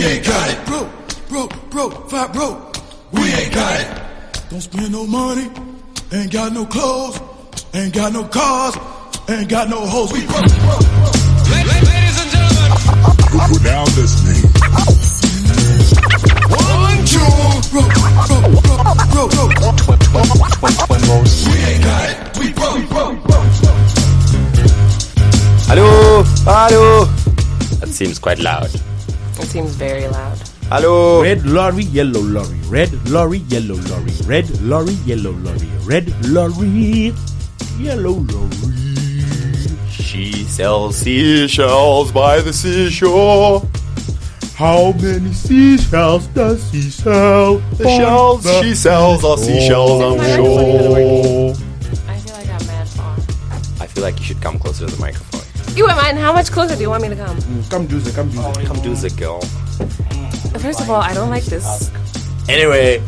ain't got it. Broke. We ain't got it. Don't spend no money. Ain't got no clothes. Ain't got no cars. Ain't got no hoes. We broke. Ladies and gentlemen. You're now listening. 1, 2. Broke. We ain't got it. We broke. Hello. That seems quite loud. It seems very loud. Hello. Red lorry, yellow lorry. Red lorry, yellow lorry. Red lorry, yellow lorry. Red lorry, yellow lorry. She sells seashells by the seashore. How many seashells does he sell? The shells she sells are seashells, I'm sure. I feel like I'm mad far. I feel like you should come closer to the microphone. You wouldn't mind. How much closer do you want me to come? Come do it. Come do the girl. First of all, I don't like this. Anyway,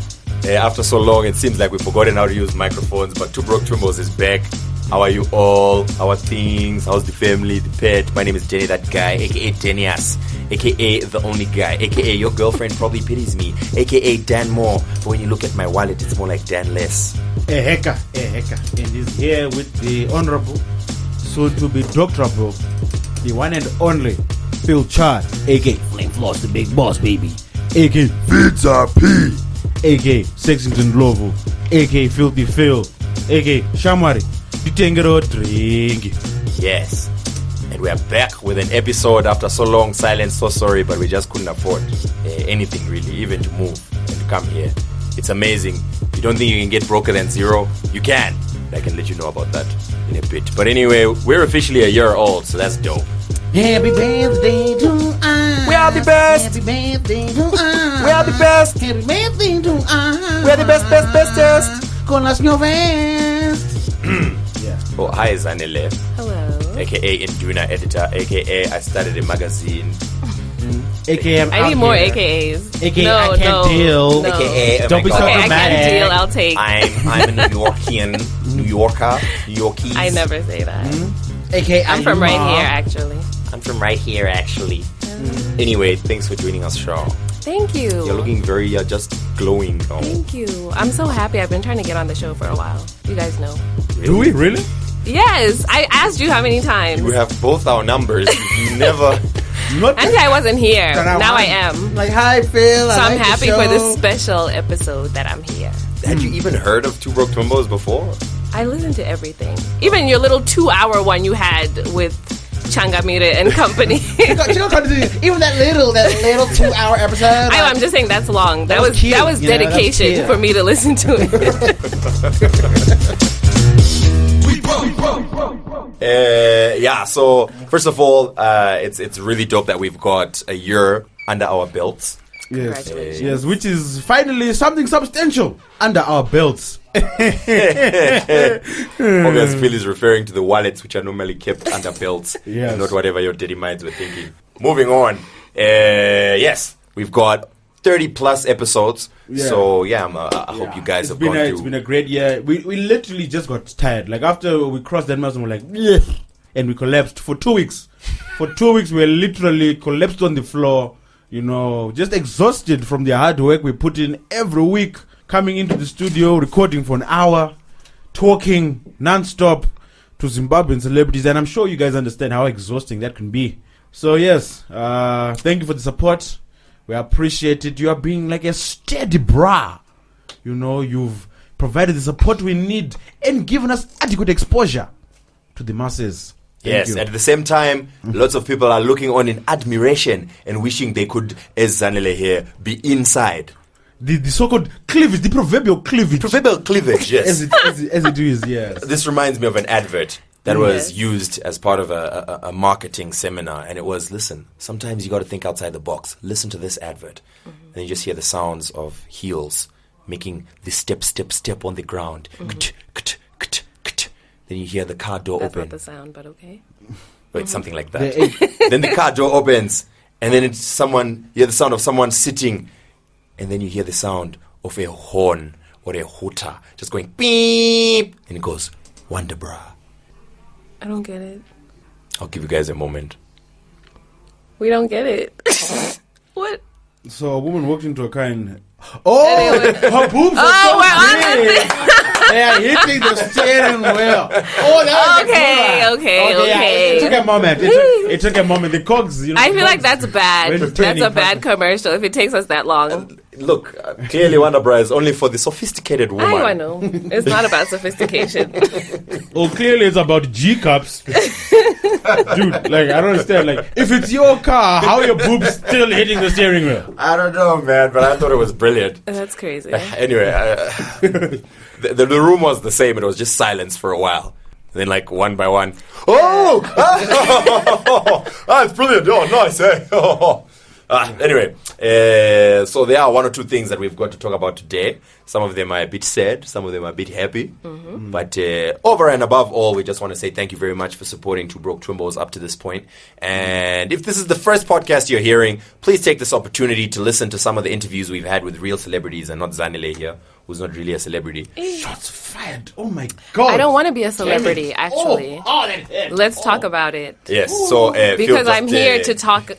after so long, it seems like we've forgotten how to use microphones, but Two Broke Twimbos is back. How are you all? How are things? How's the family, the pet? My name is Jenny, that guy, aka Denias, aka the only guy, aka your girlfriend probably pities me, aka Dan Moore. But when you look at my wallet, it's more like Dan Less. A hacker. And he's here with the honorable, soon to be doctorable, the one and only Phil Chad, aka Flame Floss, the big boss, baby, aka Pizza P. aka Sexington Glovo, aka Filthy Phil, aka Shamari, the Tengero Drink. Yes. And we are back with an episode after so long silence. So sorry, but we just couldn't afford anything really, even to move and to come here. It's amazing. You don't think you can get broker than zero? You can. I can let you know about that in a bit. But anyway, we're officially a year old, so that's dope. Happy birthday to us. We are the best. Happy birthday to us. We are the best. Happy birthday to us. We are the bestest. Con las vest. Oh, hi, Zanele. Hello. AKA Induna editor. AKA I started a magazine. AKA I need more AKAs. AKA I can't deal. No. AKA oh Don't be so Okay, I dramatic. can't deal. I'll take. I'm a New Yorkian. New Yorkies. I never say that. AKA I'm from right here, actually. I'm from right here, actually. Anyway, thanks for joining us, Shaw. Thank you. You're looking very just glowing. Oh. Thank you. I'm so happy. I've been trying to get on the show for a while. You guys know. Do we really? Yes, I asked you how many times. You have both our numbers. You never. Not Until I wasn't here. But Now I am. Like, hi, Phil. So I'm like happy the for show. this special episode that I'm here. Had you even heard of Two Broke Twimbos before? I listen to everything. Even your little 2-hour one you had with Changamire and company. Even that little 2-hour episode. I'm just saying that's long. That was cute, that was you know, that was dedication cute. for me to listen to it. We broke. Yeah, so first of all, it's really dope that we've got a year under our belts. Yes, Congratulations. yes, which is finally something substantial under our belts. Obviously, Phil is referring to the wallets which are normally kept under belts, Yes. and not whatever your dirty minds were thinking. Moving on. Yes, we've got 30 plus episodes. Yeah. So yeah, I hope you guys have gone It's through. been a great year. We literally just got tired. Like after we crossed that milestone, we're like, "Bleh," and we collapsed for 2 weeks. For 2 weeks, we literally collapsed on the floor. You know, just exhausted from the hard work we put in every week, coming into the studio, recording for an hour, talking non-stop to Zimbabwean celebrities. And I'm sure you guys understand how exhausting that can be. So yes, thank you for the support. We appreciate it. You are being like a steady bra. You know, you've provided the support we need and given us adequate exposure to the masses. Thank Yes, you. at the same time, lots of people are looking on in admiration and wishing they could, as Zanele here, be inside. The so-called cleavage, the proverbial cleavage. Proverbial cleavage, yes. as it is, yes. This reminds me of an advert that was Yes. used as part of a marketing seminar, and it was, listen, sometimes you got to think outside the box. Listen to this advert. And you just hear the sounds of heels making the step on the ground. Kt, kt, kt, kt. Then you hear the car door That's open. not the sound, but okay. Wait, something like that. Then the car door opens, and then it's someone, you hear the sound of someone sitting, and then you hear the sound of a horn or a hooter just going beep, and it goes, Wonderbra. I don't get it. I'll give you guys a moment. We don't get it. What? So a woman walked into a car and her boobs are so we're on big. They are hitting the steering wheel. Oh, that was Okay. It took a moment. It took a moment. The cogs, I feel like that's bad. Went to That's training a bad commercial if it takes us that long. Look, clearly Wonderbra is only for the sophisticated woman. I know. It's not about sophistication. Oh, clearly it's about G cups. Dude, like, I don't understand. Like, if it's your car, how are your boobs still hitting the steering wheel? I don't know, man, but I thought it was brilliant. That's crazy. Anyway, the room was the same. It was just silence for a while. Then, like, one by one, it's brilliant. Oh, nice, eh? Anyway, so there are one or two things that we've got to talk about today. Some of them are a bit sad, some of them are a bit happy. Mm-hmm. But over and above all, we just want to say thank you very much for supporting Two Broke Twimbos up to this point. And if this is the first podcast you're hearing, please take this opportunity to listen to some of the interviews we've had with real celebrities and not Zanele here, who's not really a celebrity. Shots fired. Oh my God. I don't want to be a celebrity, actually. Let's talk about it. Yes, so because I'm here to talk.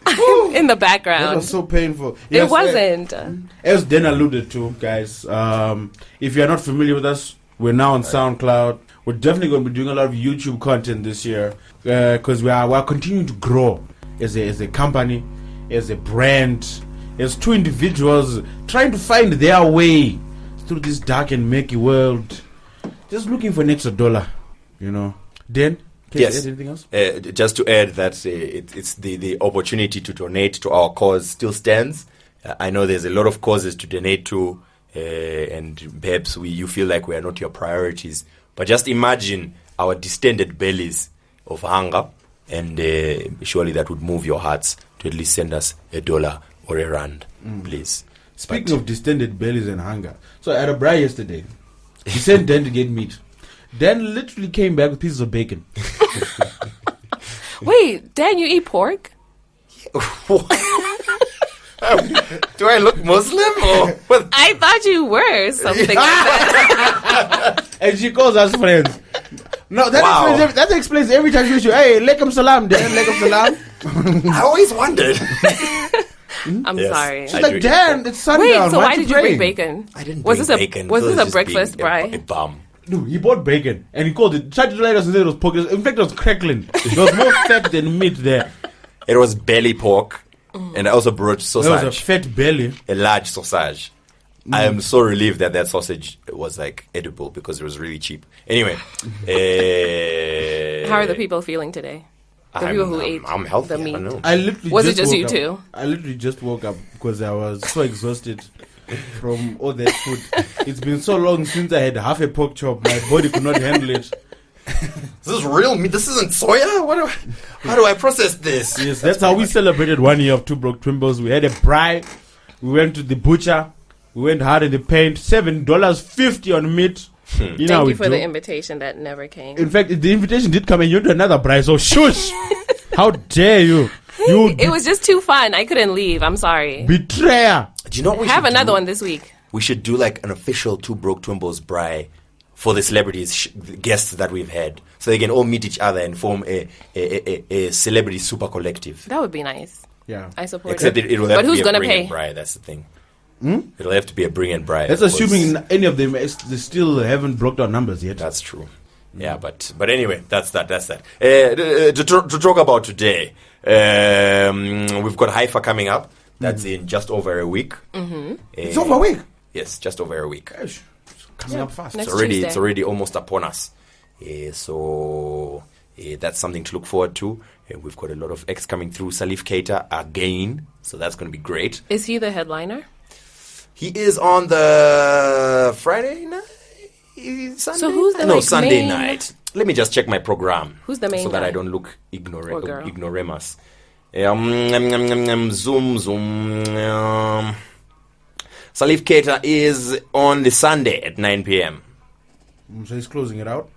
I'm in the That background. was so painful. It wasn't. As Dan alluded to, guys, if you're not familiar with us, we're now on SoundCloud. We're definitely going to be doing a lot of YouTube content this year because we are continuing to grow as a company, as a brand, as two individuals trying to find their way through this dark and murky world, just looking for an extra $1, you know. Dan? Can yes. you add anything else? Just to add that it's the opportunity to donate to our cause still stands. I know there's a lot of causes to donate to, and perhaps you feel like we are not your priorities. But just imagine our distended bellies of hunger, and surely that would move your hearts to at least send us $1 or R1, please. Speaking of distended bellies and hunger, so I had a braai yesterday. He sent Dan to get meat. Dan literally came back with pieces of bacon. Wait, Dan, you eat pork? Do I look Muslim? Or what? I thought you were something like that. And she calls us friends. No, that, Wow. that explains every time she should. Hey, Lekam Salam, Dan, Lekam Salam. I always wondered. I'm Yes. sorry. She's like, Dan, it's sundown. Wait, so why did you bring bacon? I didn't Was bring this bacon. Was It this a just breakfast being braai? A bum. No, he bought bacon and he called it. Tried to let us and said it was pork. In fact, it was crackling. There was more fat than meat there. It was belly pork, and I also brought There was a sausage, fat belly. a large sausage. I am so relieved that sausage was like edible because it was really cheap. Anyway, How are the people feeling today? The people who ate I'm healthy. the I meat. don't know. I literally Was it just woke you up. two? I literally just woke up because I was so exhausted from all that food. It's been so long since I had half a pork chop. My body could not handle it. This is real meat. This isn't soya. How do I process this? Yes, that's how we celebrated 1 year of Two Broke Twimbos. We had a braai. We went to the butcher. We went hard in the paint. $7.50 on meat. You know how Thank we you for do. the invitation that never came. In fact, the invitation did come and you went to another braai. So shush! How dare you? You It was just too fun. I couldn't leave. I'm sorry. betrayer. Do you know what we Have should another do? one this week. We should do like an official Two Broke Twimbos braai for the celebrities, the guests that we've had, so they can all meet each other and form a celebrity super collective. That would be nice. Yeah. I support Except it. it will have But to who's be a gonna bring pay? and braai. That's the thing. It'll have to be a bring and braai. That's because- assuming any of them they still haven't broke our numbers yet. That's true. Yeah, but anyway, that's that. To talk about today, we've got HIFA coming up. That's in just over a week. It's over a week. Yes, just over a week. Gosh, it's coming up fast. Next It's Tuesday. already almost upon us. So that's something to look forward to. We've got a lot of acts coming through. Salif Keita again, so that's going to be great. Is he the headliner? He is on the Friday night. Sunday? So who's the, no like, Sunday main- night? Let me just check my program. Who's the main so that guy? I don't look Or girl? ignoramus. Zoom. Salif Keita is on the Sunday at 9 p.m. So he's closing it out.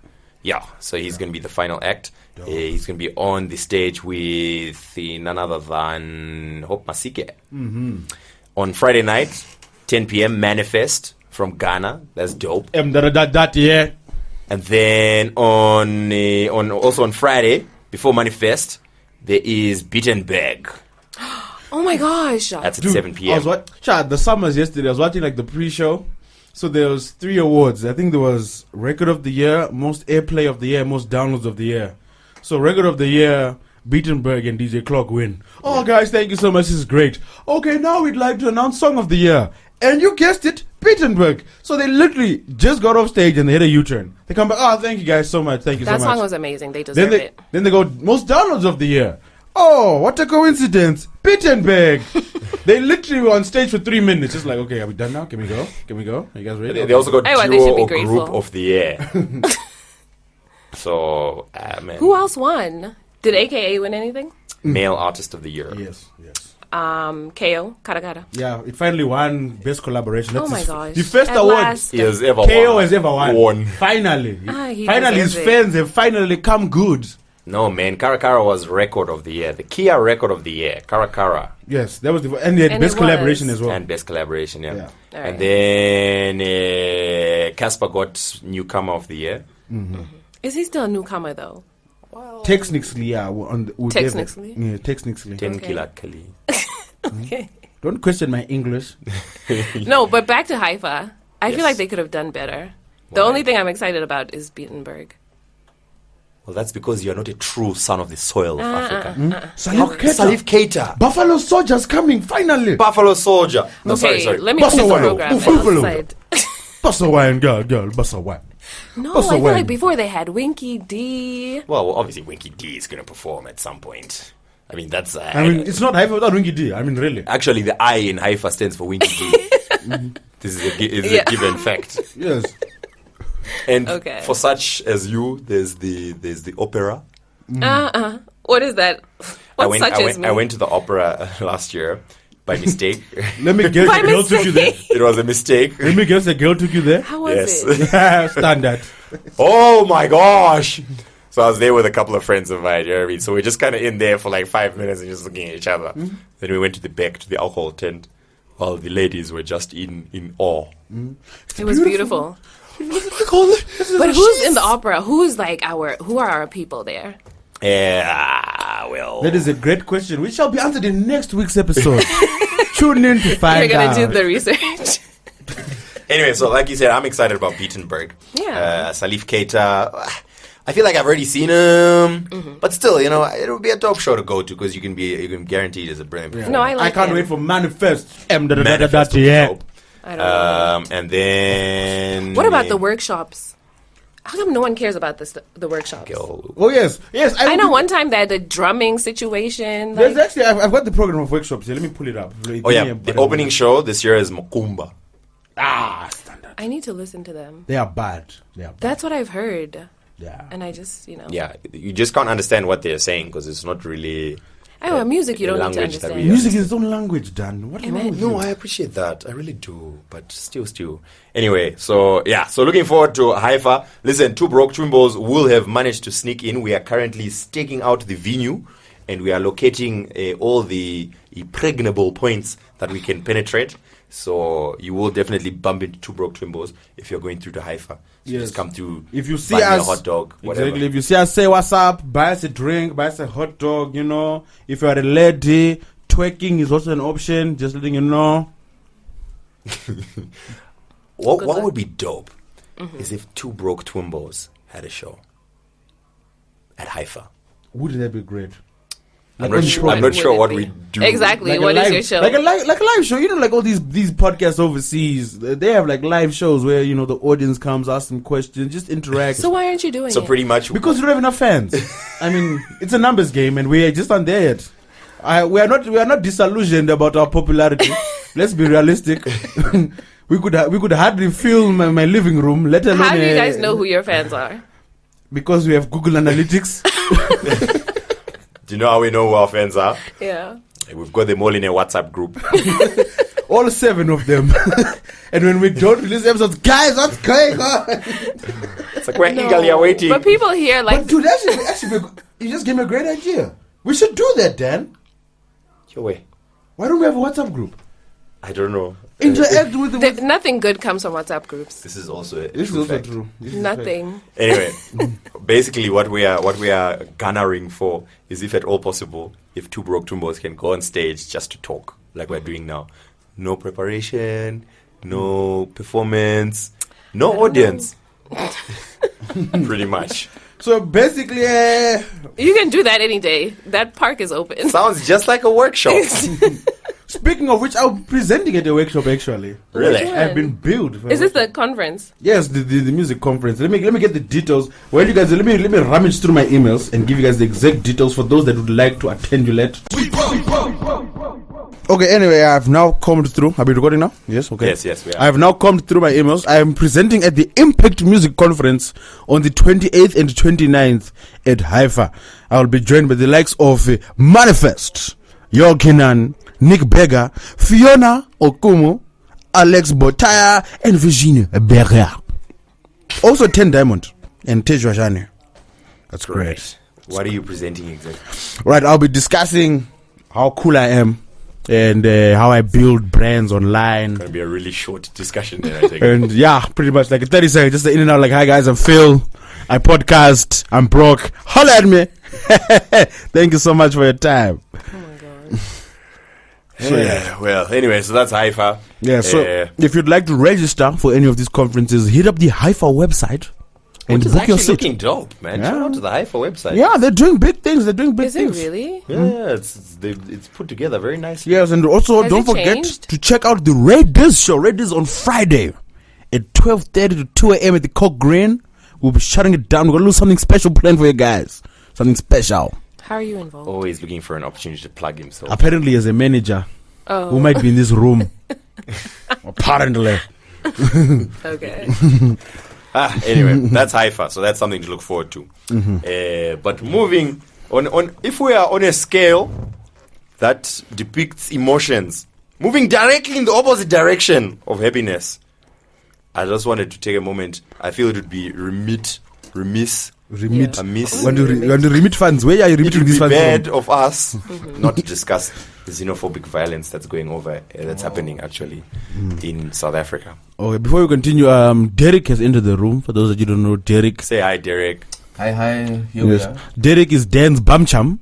Yeah, so he's going to be the final act. He's going to be on the stage with none other than Hope Masike. On Friday night, 10 p.m. Manifest from Ghana. That's dope. Yeah. And then also on Friday, before Manifest, there is Beat and Bag. Oh my gosh. That's at Dude, 7 I p.m. was the summers yesterday. I was watching like the pre-show. So there was 3 awards. I think there was Record of the Year, Most Airplay of the Year, Most Downloads of the Year. So Record of the Year, Beatenberg and DJ Clock win. Oh, guys, thank you so much. This is great. Okay, now we'd like to announce Song of the Year. And you guessed it, Beatenberg. So they literally just got off stage and they hit a U-turn. They come back, oh, thank you guys so much. Thank you That so much. song was amazing. They deserve it. Then they go, Most Downloads of the Year. Oh, what a coincidence. Beatenberg. They literally were on stage for 3 minutes. Just like, okay, are we done now? Can we go? Can we go? Are you guys ready? They also got Anyway, they duo should be or grateful. group of the year. So, man. Who else won? Did AKA win anything? Male Artist of the Year. Yes, yes. KO, Karakara. Yeah, it finally won Best Collaboration. Oh my gosh. The first At award last. He has ever KO won. has ever won. Finally. He Finally, his deserves it. fans have finally come good. No, man. Karakara was Record of the Year. The Kia Record of the Year. Karakara. Yes, that was the and they had And Best it Collaboration was. as well. And Best Collaboration, yeah. Yeah. Alright. And then Casper got Newcomer of the Year. Is he still a newcomer though? Technically, yeah. Technically? Yeah, technically. 10 Okay. Killer Kali. Okay. Don't question my English. No, but back to HIFA. I Yes. feel like they could have done better. The Why? only thing I'm excited about is Beatenberg. Well, that's because you're not a true son of the soil of Africa. Salif Keita. Salif Keita. Buffalo Soldiers coming finally. Buffalo Soldier. No, Okay, sorry. let me Buffalo put the Wild. program Buffalo. outside. Bussa wine, girl, Bussa wine. No, Bussa I feel wine. like before they had Winky D. Well, obviously, Winky D is going to perform at some point. I mean, that's... I mean, it's not HIFA without Winky D. I mean, really. Actually, the I in HIFA stands for Winky D. This is a given fact. Yes. And Okay. for such as you, there's the opera. What is that? I What went, such I, as went, me? I went to the opera last year by mistake. Let me guess, By the girl took you there. mistake. It was a mistake. Let me guess, the girl took you there. How was Yes. it? Standard. Oh my gosh! So I was there with a couple of friends of mine, you know what I mean? So we're just kind of in there for like 5 minutes and just looking at each other. Then we went to the back to the alcohol tent while the ladies were just in awe. It was beautiful. But who's in the opera? Who are our people there? Yeah, well. That is a great question. We shall be answered in next week's episode. Tune in to find You're out. gonna do the research. Anyway, so like you said, I'm excited about Beatenberg. Yeah. Salif Keita. I feel like I've already seen him, but still, you know, it would be a dope show to go to because you can guarantee it is a brilliant performance. No, I like can't him. wait for Manifest. Manifest would be Yeah. dope. I don't know. And then What about the workshops? How come no one cares about the workshops? Oh yes, yes. I know one time they had a drumming situation. There's Like, actually I've got the program of workshops here. Let me pull it up. Oh yeah, the opening show this year is Mukumba. Standard. I need to listen to them. They are bad. They are bad. That's what I've heard. Yeah. And I just, Yeah, you just can't understand what they're saying because it's not really. Oh, music you the don't need to language that understand. we Music is its own language, Dan. What is Amen. wrong with No, you? I appreciate that. I really do. But still. Anyway, so looking forward to HIFA. Listen, two Broke Twimbos will have managed to sneak in. We are currently staking out the venue and we are locating all the impregnable points that we can penetrate. So you will definitely bump into two Broke Twimbos if you're going through to HIFA. So Yes. just come through. If you see buy me a us, hot dog, whatever. exactly. If you see us, say what's up. Buy us a drink. Buy us a hot dog. You know, if you are a lady, twerking is also an option. Just letting you know. What luck. would be dope is if two Broke Twimbos had a show at HIFA. Wouldn't that be great? I'm Like not on sure. program. I'm not sure Would what it we be? do. Exactly. Like a What is live- your show? Like a live show. You know, like all these podcasts overseas. They have like live shows where the audience comes, ask them questions, just interact. So why aren't you doing So it? pretty much Because we don't have enough fans. I mean, it's a numbers game, and we are just not there yet. We are not disillusioned about our popularity. Let's be realistic. we could hardly fill my living room, let alone. How do you guys know who your fans are? Because we have Google Analytics. Do you know how we know who our fans are? Yeah. We've got them all in a WhatsApp group. All 7 of them. And when we don't release episodes, guys, what's going on? It's like we're eagerly awaiting. But people here like But dude, actually, you just gave me a great idea. We should do that, Dan. Your way. Why don't we have a WhatsApp group? I don't know. Interact with the. Nothing good comes from WhatsApp groups. This is also a This is true also fact. true. This is Nothing. Anyway, basically what we are garnering for is, if at all possible, if two Broke Twimbos can go on stage just to talk like we're doing now. No preparation, no performance, no audience. Pretty much. So basically, You can do that any day. That park is open. Sounds just like a workshop. speaking of which, I'll be presenting at a workshop actually. Really? Which I've one? been billed. for Is this workshop. the conference? Yes, the music conference. Let me get the details. Well, you guys, let me rummage through my emails and give you guys the exact details for those that would like to attend. You let. Okay. Anyway, I've now combed through. Are we recording now? Yes. Okay. Yes, we are. I have now combed through my emails. I am presenting at the Impact Music Conference on the 28th and 29th at HIFA. I will be joined by the likes of Manifest, Yorkinan, Nick Beggar, Fiona Okumu, Alex Botaya, and Virginia Berger. Also 10 Diamond and Tejwa Jane. That's great. What are you presenting exactly? Right, I'll be discussing how cool I am and how I build brands online. Gonna be a really short discussion there, I think. And yeah, pretty much like 30 seconds, just the in and out, like, hi guys, I'm Phil. I podcast. I'm broke. Holla at me. Thank you so much for your time. Oh my god. So, yeah. Well, anyway, so that's HIFA. Yeah, so if you'd like to register for any of these conferences, hit up the HIFA website and Which is book your actually seat. looking dope, man. Yeah. Shout out to the HIFA website. Yeah, they're doing big things. They're doing big Is it things. really? Yeah, it's put together very nicely. Yes, and also Has don't it forget changed? to check out the Raiders show. Raiders on Friday at 12:30 to 2 a.m. at the Cock Green. We'll be shutting it down. We're gonna do something special planned for you guys. Something special. How are you involved? Always looking for an opportunity to plug himself. Apparently, as a manager Oh, who might be in this room. Apparently. okay. Anyway, that's HIFA, so that's something to look forward to. But moving on, if we are on a scale that depicts emotions moving directly in the opposite direction of happiness, I just wanted to take a moment. I feel it would be remiss. Remit. Amiss. Want to remit funds? Where are you It remitting would these be funds bad from? of us not to discuss the xenophobic violence that's going over, that's happening actually in South Africa. Okay, before we continue, Dereck has entered the room. For those that you don't know, Dereck. Say hi, Dereck. Hi, here we Yes. are. Dereck is Dan's bum chum.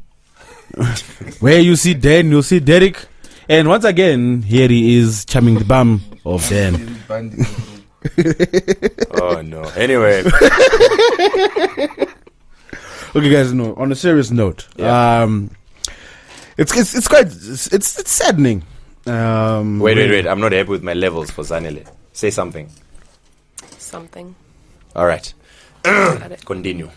Where you see Dan, you'll see Dereck. And once again, here he is chumming the bum of Dan. Oh no. Anyway, Okay, guys, no. On a serious note, it's quite it's saddening. wait. I'm not happy with my levels for Zanele. Say something. Something. All right. Got it. Continue.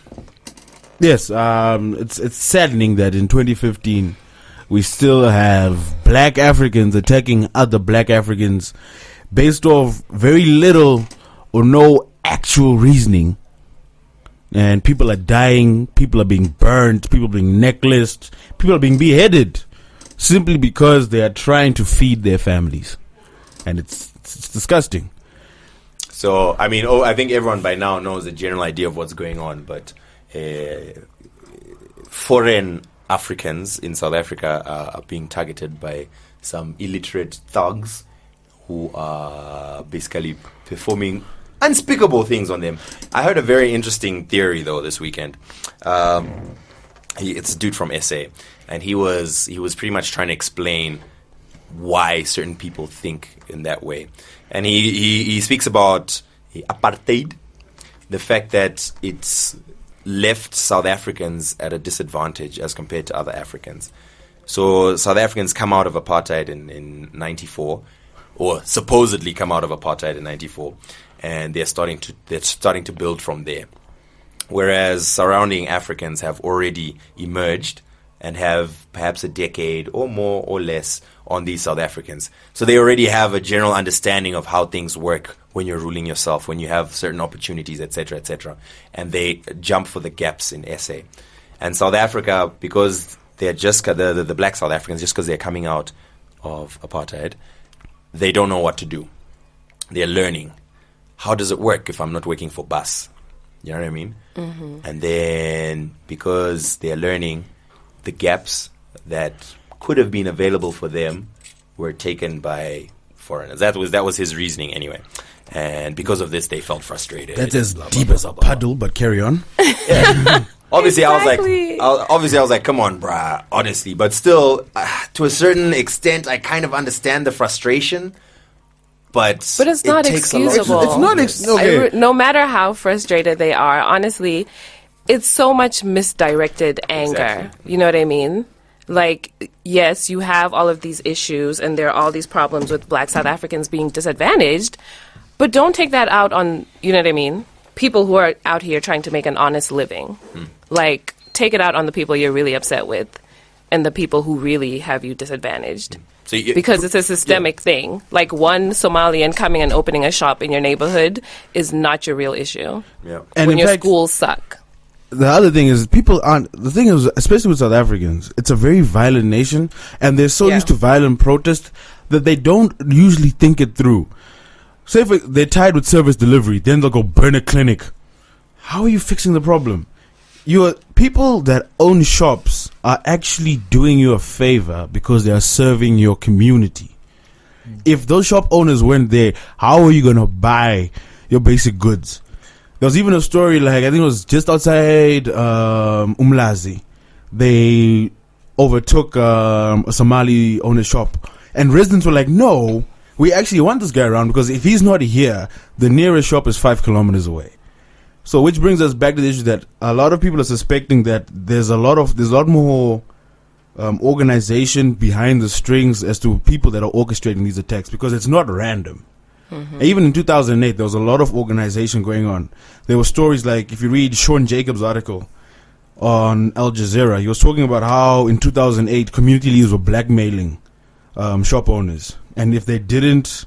Yes, it's saddening that in 2015 we still have black Africans attacking other black Africans based off very little or no actual reasoning. And people are dying, people are being burnt, people are being necklaced, people are being beheaded simply because they are trying to feed their families. And it's disgusting. So, I mean, I think everyone by now knows the general idea of what's going on, but foreign Africans in South Africa are being targeted by some illiterate thugs who are basically performing unspeakable things on them. I heard a very interesting theory, though, this weekend. It's a dude from SA, and he was pretty much trying to explain why certain people think in that way. And he speaks about apartheid, the fact that it's left South Africans at a disadvantage as compared to other Africans. So South Africans come out of apartheid in 94, or supposedly come out of apartheid in 94, and they're starting to build from there. Whereas surrounding Africans have already emerged and have perhaps a decade or more or less on these South Africans. So they already have a general understanding of how things work when you're ruling yourself, when you have certain opportunities, etc., etc. And they jump for the gaps in SA. And South Africa, because they're just the black South Africans, just because they're coming out of apartheid, they don't know what to do. They're learning. How does it work if I'm not working for BUS? You know what I mean? Mm-hmm. And then because they're learning, the gaps that could have been available for them were taken by foreigners. That was his reasoning anyway. And because of this, they felt frustrated. That's as deep as a puddle, but carry on. Obviously, Exactly. I was like, come on, bruh, honestly. But still, to a certain extent, I kind of understand the frustration. But it's not takes a lot- excusable. It's not okay. No matter how frustrated they are, honestly, it's so much misdirected anger. Exactly. You know what I mean? Like, yes, you have all of these issues and there are all these problems with Black South Africans being disadvantaged, but don't take that out on, you know what I mean? People who are out here trying to make an honest living. Like, take it out on the people you're really upset with and the people who really have you disadvantaged. So Because it's a systemic thing. Like, one Somalian coming and opening a shop in your neighborhood is not your real issue. Yeah. And When in your fact, schools suck. the other thing is people aren't. The thing is, especially with South Africans, it's a very violent nation, and they're so Yeah. used to violent protest that they don't usually think it through. Say if they're tied with service delivery, then they'll go burn a clinic. How are you fixing the problem? People that own shops are actually doing you a favor because they are serving your community. If those shop owners weren't there, how are you going to buy your basic goods? There was even a story, like, I think it was just outside Umlazi. They overtook a Somali owner's shop. And residents were like, no, we actually want this guy around because if he's not here, the nearest shop is 5 kilometers away. So which brings us back to the issue that a lot of people are suspecting that there's a lot more organization behind the strings as to people that are orchestrating these attacks, because it's not random. Even in 2008, there was a lot of organization going on. There were stories like, if you read Sean Jacobs' article on Al Jazeera, he was talking about how in 2008 community leaders were blackmailing shop owners, and if they didn't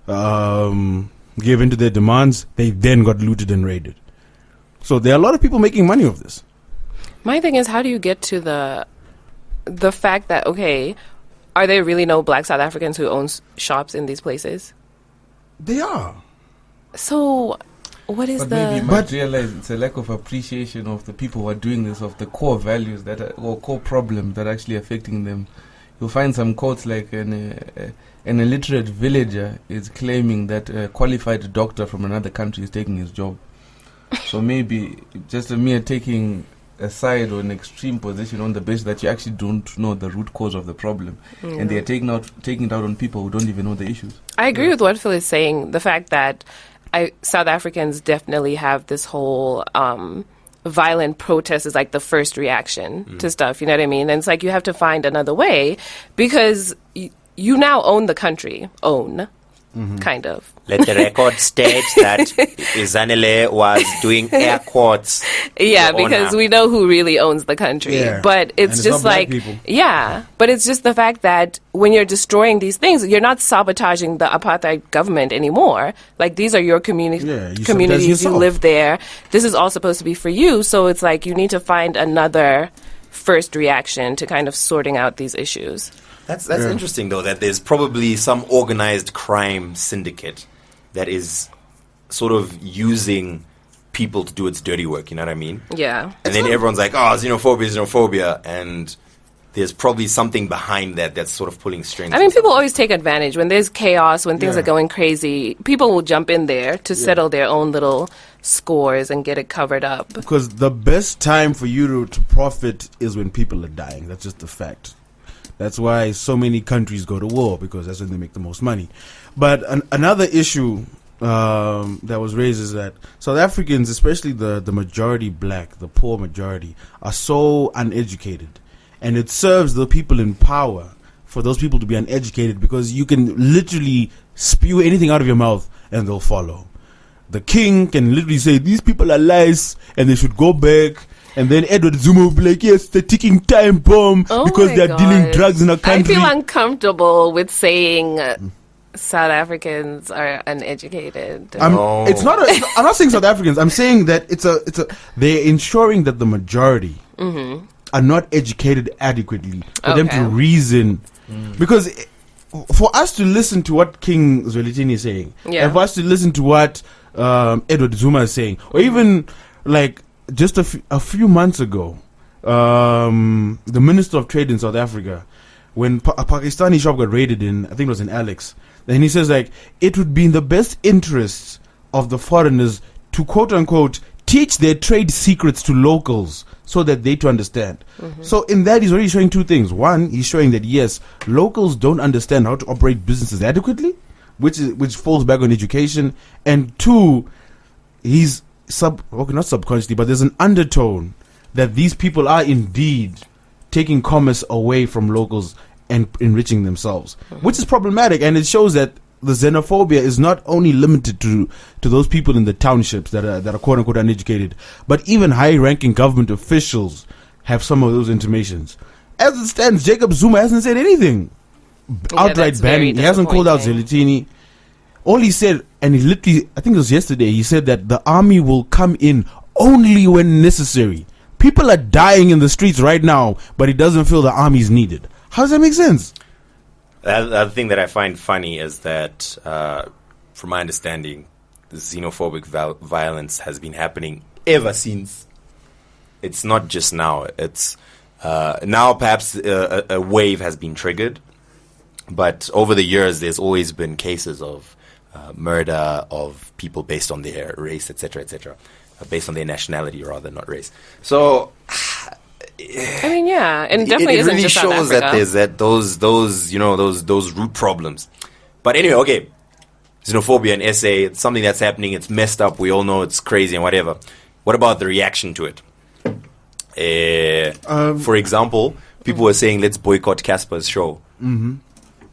give in to their demands, they then got looted and raided. So there are a lot of people making money off this. My thing is, how do you get to the fact that, okay, are there really no Black South Africans who own shops in these places? They are. So what is But the... maybe you might realize it's a lack of appreciation of the people who are doing this, of the core values that are, or core problems that are actually affecting them. You'll find some quotes like an illiterate villager is claiming that a qualified doctor from another country is taking his job. So maybe just a mere taking a side or an extreme position on the basis that you actually don't know the root cause of the problem, and they are taking it out on people who don't even know the issues. I agree with what Phil is saying. The fact that South Africans definitely have this whole violent protest is like the first reaction to stuff. You know what I mean? And it's like you have to find another way because you now own the country. Kind of. Let the record state that Zanele was doing air quotes. Yeah, Your because honor. we know who really owns the country. Yeah. But And it's it's just not black like, people. yeah, but it's just the fact that when you're destroying these things, you're not sabotaging the apartheid government anymore. Like, these are your Yeah, you sabotage communities, you yourself. live there. This is all supposed to be for you. So it's like you need to find another first reaction to kind of sorting out these issues. That's interesting, though, that there's probably some organized crime syndicate that is sort of using people to do its dirty work, you know what I mean? Yeah. And then everyone's like, oh, xenophobia, and there's probably something behind that that's sort of pulling strings. I mean, people always take advantage. When there's chaos, when things Yeah. are going crazy, people will jump in there to settle their own little scores and get it covered up. Because the best time for you to profit is when people are dying. That's just a fact. That's why so many countries go to war, because that's when they make the most money. But another issue that was raised is that South Africans, especially the majority black, the poor majority, are so uneducated. And it serves the people in power for those people to be uneducated, because you can literally spew anything out of your mouth and they'll follow. The king can literally say, these people are lies and they should go back. And then Edward Zuma will be like, yes, the ticking time bomb because my they're dealing God. drugs in a country. I feel uncomfortable with saying South Africans are uneducated. It's not. I'm not saying South Africans. I'm saying that they're ensuring that the majority are not educated adequately for them to Okay. reason. Because for us to listen to what King Zwelithini is saying, Yeah. and for us to listen to what Edward Zuma is saying, or even like just a few months ago, the Minister of Trade in South Africa, when a Pakistani shop got raided in, I think it was in Alex, Then he says, like, it would be in the best interests of the foreigners to, quote unquote, teach their trade secrets to locals so that they to understand. So in that, he's already showing two things. One, he's showing that, yes, locals don't understand how to operate businesses adequately, which falls back on education. And two, he's not subconsciously, but there's an undertone that these people are indeed taking commerce away from locals and enriching themselves, which is problematic. And it shows that the xenophobia is not only limited to those people in the townships that are quote unquote uneducated, but even high-ranking government officials have some of those intimations. As it stands, Jacob Zuma hasn't said anything outright banning. He hasn't called out Zelitini. All he said, and he literally, I think it was yesterday, he said that the army will come in only when necessary. People are dying in the streets right now, but he doesn't feel the army is needed. How does that make sense? The other thing that I find funny is that, from my understanding, the xenophobic violence has been happening ever since. It's not just now. It's now perhaps a wave has been triggered, but over the years there's always been cases of murder of people based on their race, etc., based on their nationality rather, not race. So. I mean, yeah, and definitely it isn't really just South shows Africa. that there's those root problems. But anyway, okay, xenophobia in SA, it's something that's happening. It's messed up. We all know it's crazy and whatever. What about the reaction to it? For example, people were saying, "Let's boycott Casper's show."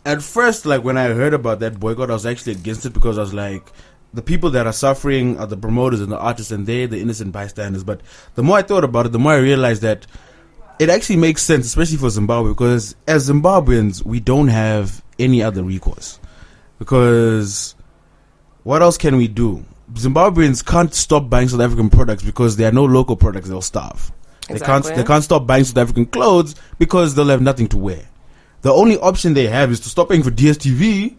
At first, like when I heard about that boycott, I was actually against it because I was like, the people that are suffering are the promoters and the artists, and they're the innocent bystanders. But the more I thought about it, the more I realized that it actually makes sense, especially for Zimbabwe, because as Zimbabweans, we don't have any other recourse. Because what else can we do? Zimbabweans can't stop buying South African products because there are no local products. They'll starve. Exactly. They can't stop buying South African clothes because they'll have nothing to wear. The only option they have is to stop paying for DSTV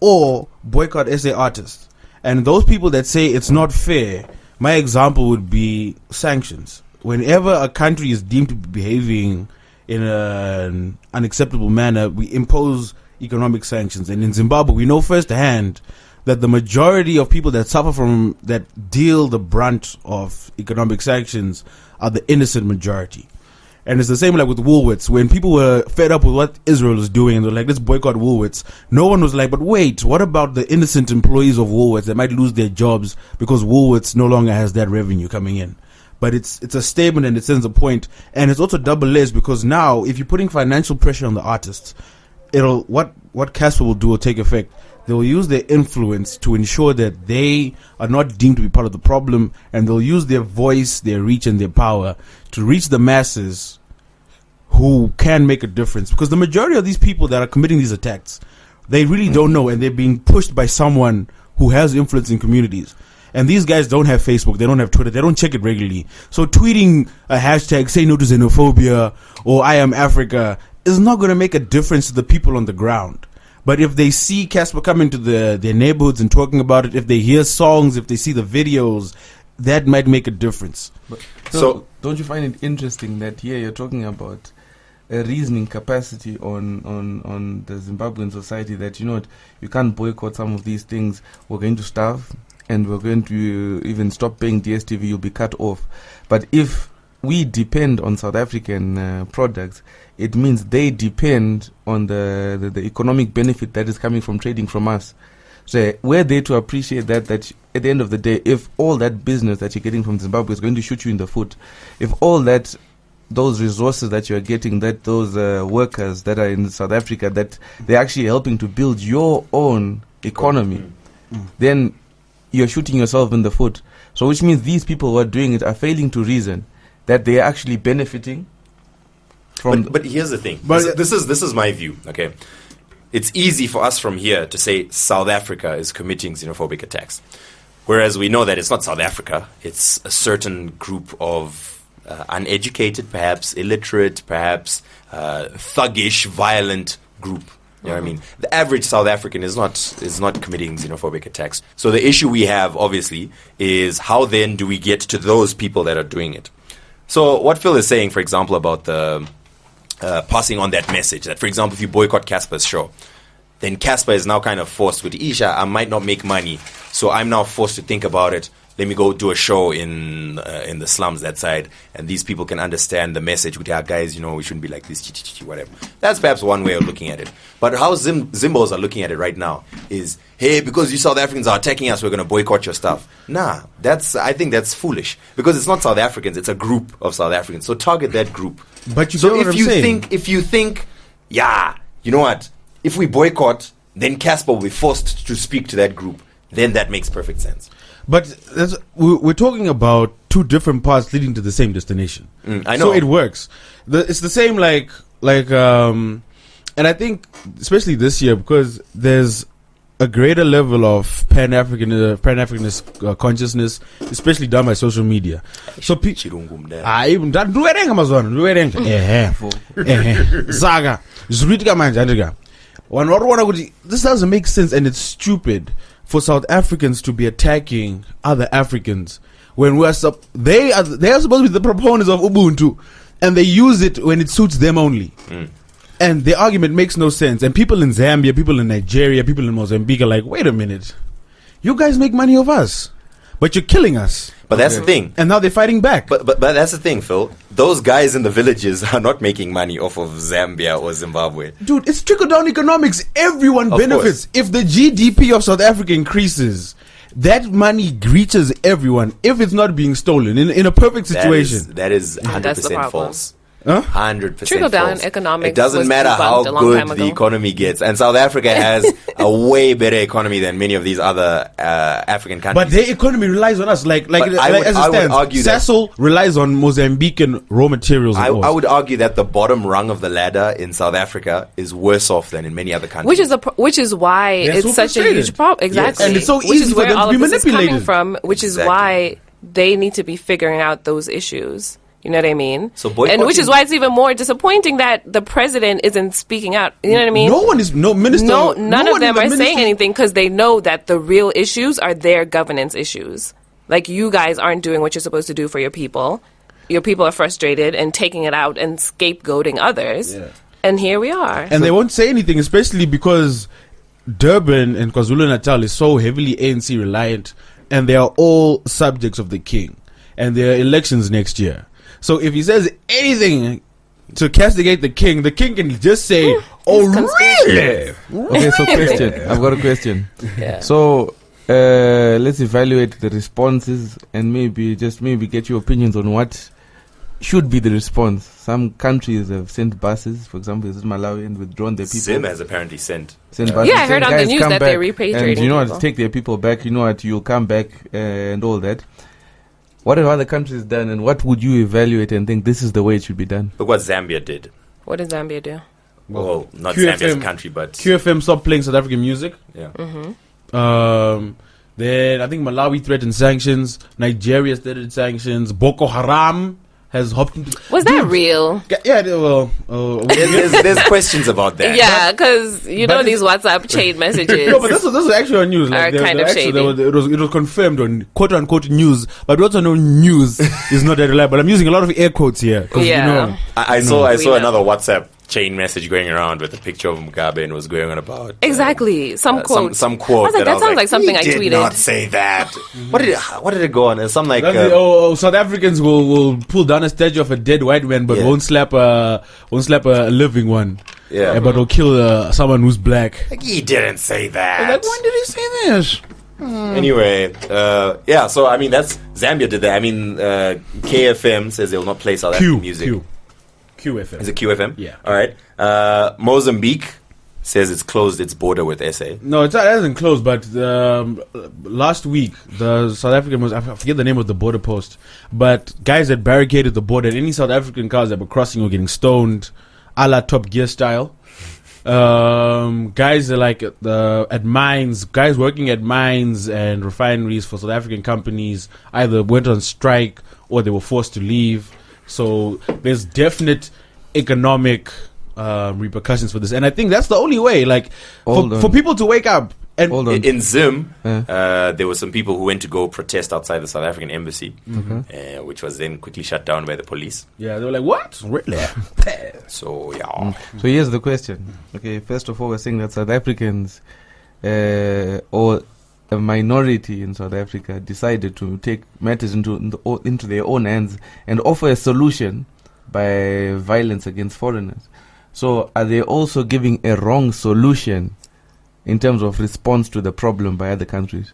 or boycott SA artists. And those people that say it's not fair, my example would be sanctions. Whenever a country is deemed to be behaving in an unacceptable manner, we impose economic sanctions. And in Zimbabwe, we know firsthand that the majority of people that suffer from, that deal the brunt of economic sanctions, are the innocent majority. And it's the same like with Woolworths. When people were fed up with what Israel was doing and they're like, let's boycott Woolworths, no one was like, but wait, what about the innocent employees of Woolworths that might lose their jobs because Woolworths no longer has that revenue coming in? But it's a statement and it sends a point. And it's also double-edged because now, if you're putting financial pressure on the artists, what Casper will do will take effect. They will use their influence to ensure that they are not deemed to be part of the problem, and they'll use their voice, their reach, and their power to reach the masses who can make a difference. Because the majority of these people that are committing these attacks, they really don't know, and they're being pushed by someone who has influence in communities. And these guys don't have Facebook, they don't have Twitter, they don't check it regularly. So tweeting a hashtag, say no to xenophobia, or I am Africa, is not going to make a difference to the people on the ground. But if they see Casper coming to their neighborhoods and talking about it, if they hear songs, if they see the videos, that might make a difference. So don't you find it interesting that here you're talking about a reasoning capacity on the Zimbabwean society that, you know what, you can't boycott some of these things, we're going to starve, and we're going to even stop paying DSTV, you'll be cut off. But if we depend on South African products, it means they depend on the economic benefit that is coming from trading from us. So we're there to appreciate that at the end of the day, if all that business that you're getting from Zimbabwe is going to shoot you in the foot, if all that, those resources that you're getting, that those workers that are in South Africa, that they're actually helping to build your own economy, then you're shooting yourself in the foot. So which means these people who are doing it are failing to reason that they are actually benefiting from. But here's the thing. This is my view. Okay, it's easy for us from here to say South Africa is committing xenophobic attacks, whereas we know that it's not South Africa. It's a certain group of uneducated, perhaps illiterate, perhaps thuggish, violent group. You know what I mean? The average South African is not committing xenophobic attacks. So the issue we have, obviously, is how then do we get to those people that are doing it? So what Phil is saying, for example, about the passing on that message, that, for example, if you boycott Casper's show, then Casper is now kind of forced with Isha. I might not make money, so I'm now forced to think about it. Let me go do a show in the slums that side, and these people can understand the message. With our guys, we shouldn't be like this, whatever. That's perhaps one way of looking at it. But how Zimbos are looking at it right now is, hey, because you South Africans are attacking us, we're going to boycott your stuff. Nah, I think that's foolish, because it's not South Africans, it's a group of South Africans. So target that group. But you know what I'm saying? If you think, yeah, you know what? If we boycott, then Casper will be forced to speak to that group. Then that makes perfect sense. But we're talking about two different paths leading to the same destination. I know. So it works. It's the same and I think especially this year, because there's a greater level of Pan-Africanist consciousness, especially done by social media. So this doesn't make sense, and it's stupid for South Africans to be attacking other Africans when they are supposed to be the proponents of Ubuntu, and they use it when it suits them only. And the argument makes no sense. And people in Zambia, people in Nigeria, people in Mozambique are like, wait a minute, you guys make money off us, but you're killing us. But that's the thing. And now they're fighting back. But that's the thing, Phil. Those guys in the villages are not making money off of Zambia or Zimbabwe. Dude, it's trickle-down economics. Everyone benefits. If the GDP of South Africa increases, that money reaches everyone if it's not being stolen in a perfect situation. That is 100% false. 100% Trickle-down false. economics. It doesn't matter how good the economy gets, and South Africa has a way better economy than many of these other African countries. But their economy relies on us. As it stands, argue Sasol relies on Mozambican raw materials. I would argue that the bottom rung of the ladder in South Africa is worse off than in many other countries. Which is why They're it's so such a frustrated. huge problem. Exactly, and it's so which easy is for where them to all be of this is coming manipulated. from. Which is why they need to be figuring out those issues. You know what I mean? So and which is why it's even more disappointing that the president isn't speaking out. You know what I mean? None of them are saying anything because they know that the real issues are their governance issues. Like, you guys aren't doing what you're supposed to do for your people. Your people are frustrated and taking it out and scapegoating others. Yeah. And here we are. And they won't say anything, especially because Durban and KwaZulu-Natal is so heavily ANC reliant, and they are all subjects of the king. And there are elections next year. So if he says anything to castigate the king can just say, "Oh, really?" Okay, so question. I've got a question. Yeah. So let's evaluate the responses and maybe get your opinions on what should be the response. Some countries have sent buses, for example, is Malawi, and withdrawn their people. Zim has apparently sent buses. Yeah, I heard on the news that they're repatriating and you know what, people. take their people back. You know what, you'll come back and all that. What have other countries done, and what would you evaluate and think this is the way it should be done? Look what Zambia did. What did Zambia do? Well, not QFM, Zambia as a country, but QFM stopped playing South African music. Yeah. Then I think Malawi threatened sanctions. Nigeria threatened sanctions. Boko Haram has hopped into... Was that real? Yeah, well... there's questions about that. Yeah, because these WhatsApp chain messages. No, but this was actually on news. Are kind of shady. It was confirmed on quote-unquote news, but we also know news is not that reliable. I'm using a lot of air quotes here. Yeah. I saw another WhatsApp chain message going around with a picture of Mugabe, and was going on about exactly some quote. Some quote. I was like, that sounds like something I tweeted. Did not say that. What did it go on? Some like South Africans will pull down a statue of a dead white man, but won't slap a living one. Yeah, but will kill someone who's black. Like, he didn't say that. Like, when did he say this? Anyway, so I mean, that's Zambia did that. I mean, KFM says they will not play South African music. QFM. Is it QFM? Yeah. All right. Mozambique says it's closed its border with SA. No, it hasn't closed, but last week, the South African was, I forget the name of the border post, but guys had barricaded the border, and any South African cars that were crossing were getting stoned, a la Top Gear style. Guys are like at mines, guys working at mines and refineries for South African companies either went on strike or they were forced to leave. So there's definite economic repercussions for this, and I think that's the only way. Like for people to wake up And Hold on. In Zim, there were some people who went to go protest outside the South African embassy, which was then quickly shut down by the police. yeah, they were like, what? Really? So, yeah. So here's the question. Okay, first of all, we're saying that South Africans or a minority in South Africa decided to take matters into their own hands and offer a solution by violence against foreigners. So are they also giving a wrong solution in terms of response to the problem by other countries?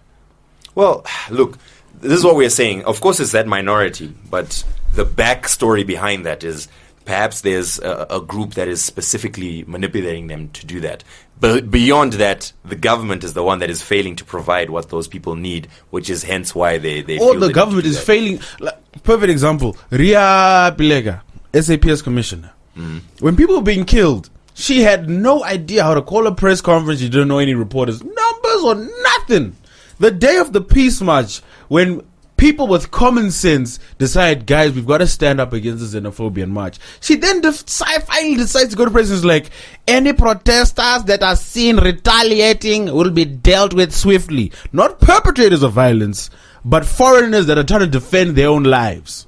Well, look, this is what we're saying. Of course, it's that minority, but the backstory behind that is perhaps there's a group that is specifically manipulating them to do that. But beyond that, the government is the one that is failing to provide what those people need, which is hence why they Or feel the need government to do is that. failing. Like, perfect example. Ria Pilega, SAPS commissioner. When people were being killed, she had no idea how to call a press conference. She didn't know any reporters, numbers or nothing. The day of the peace march, when people with common sense decide, guys, we've got to stand up against the xenophobian march. She then finally decides to go to press and is like, any protesters that are seen retaliating will be dealt with swiftly. Not perpetrators of violence, but foreigners that are trying to defend their own lives.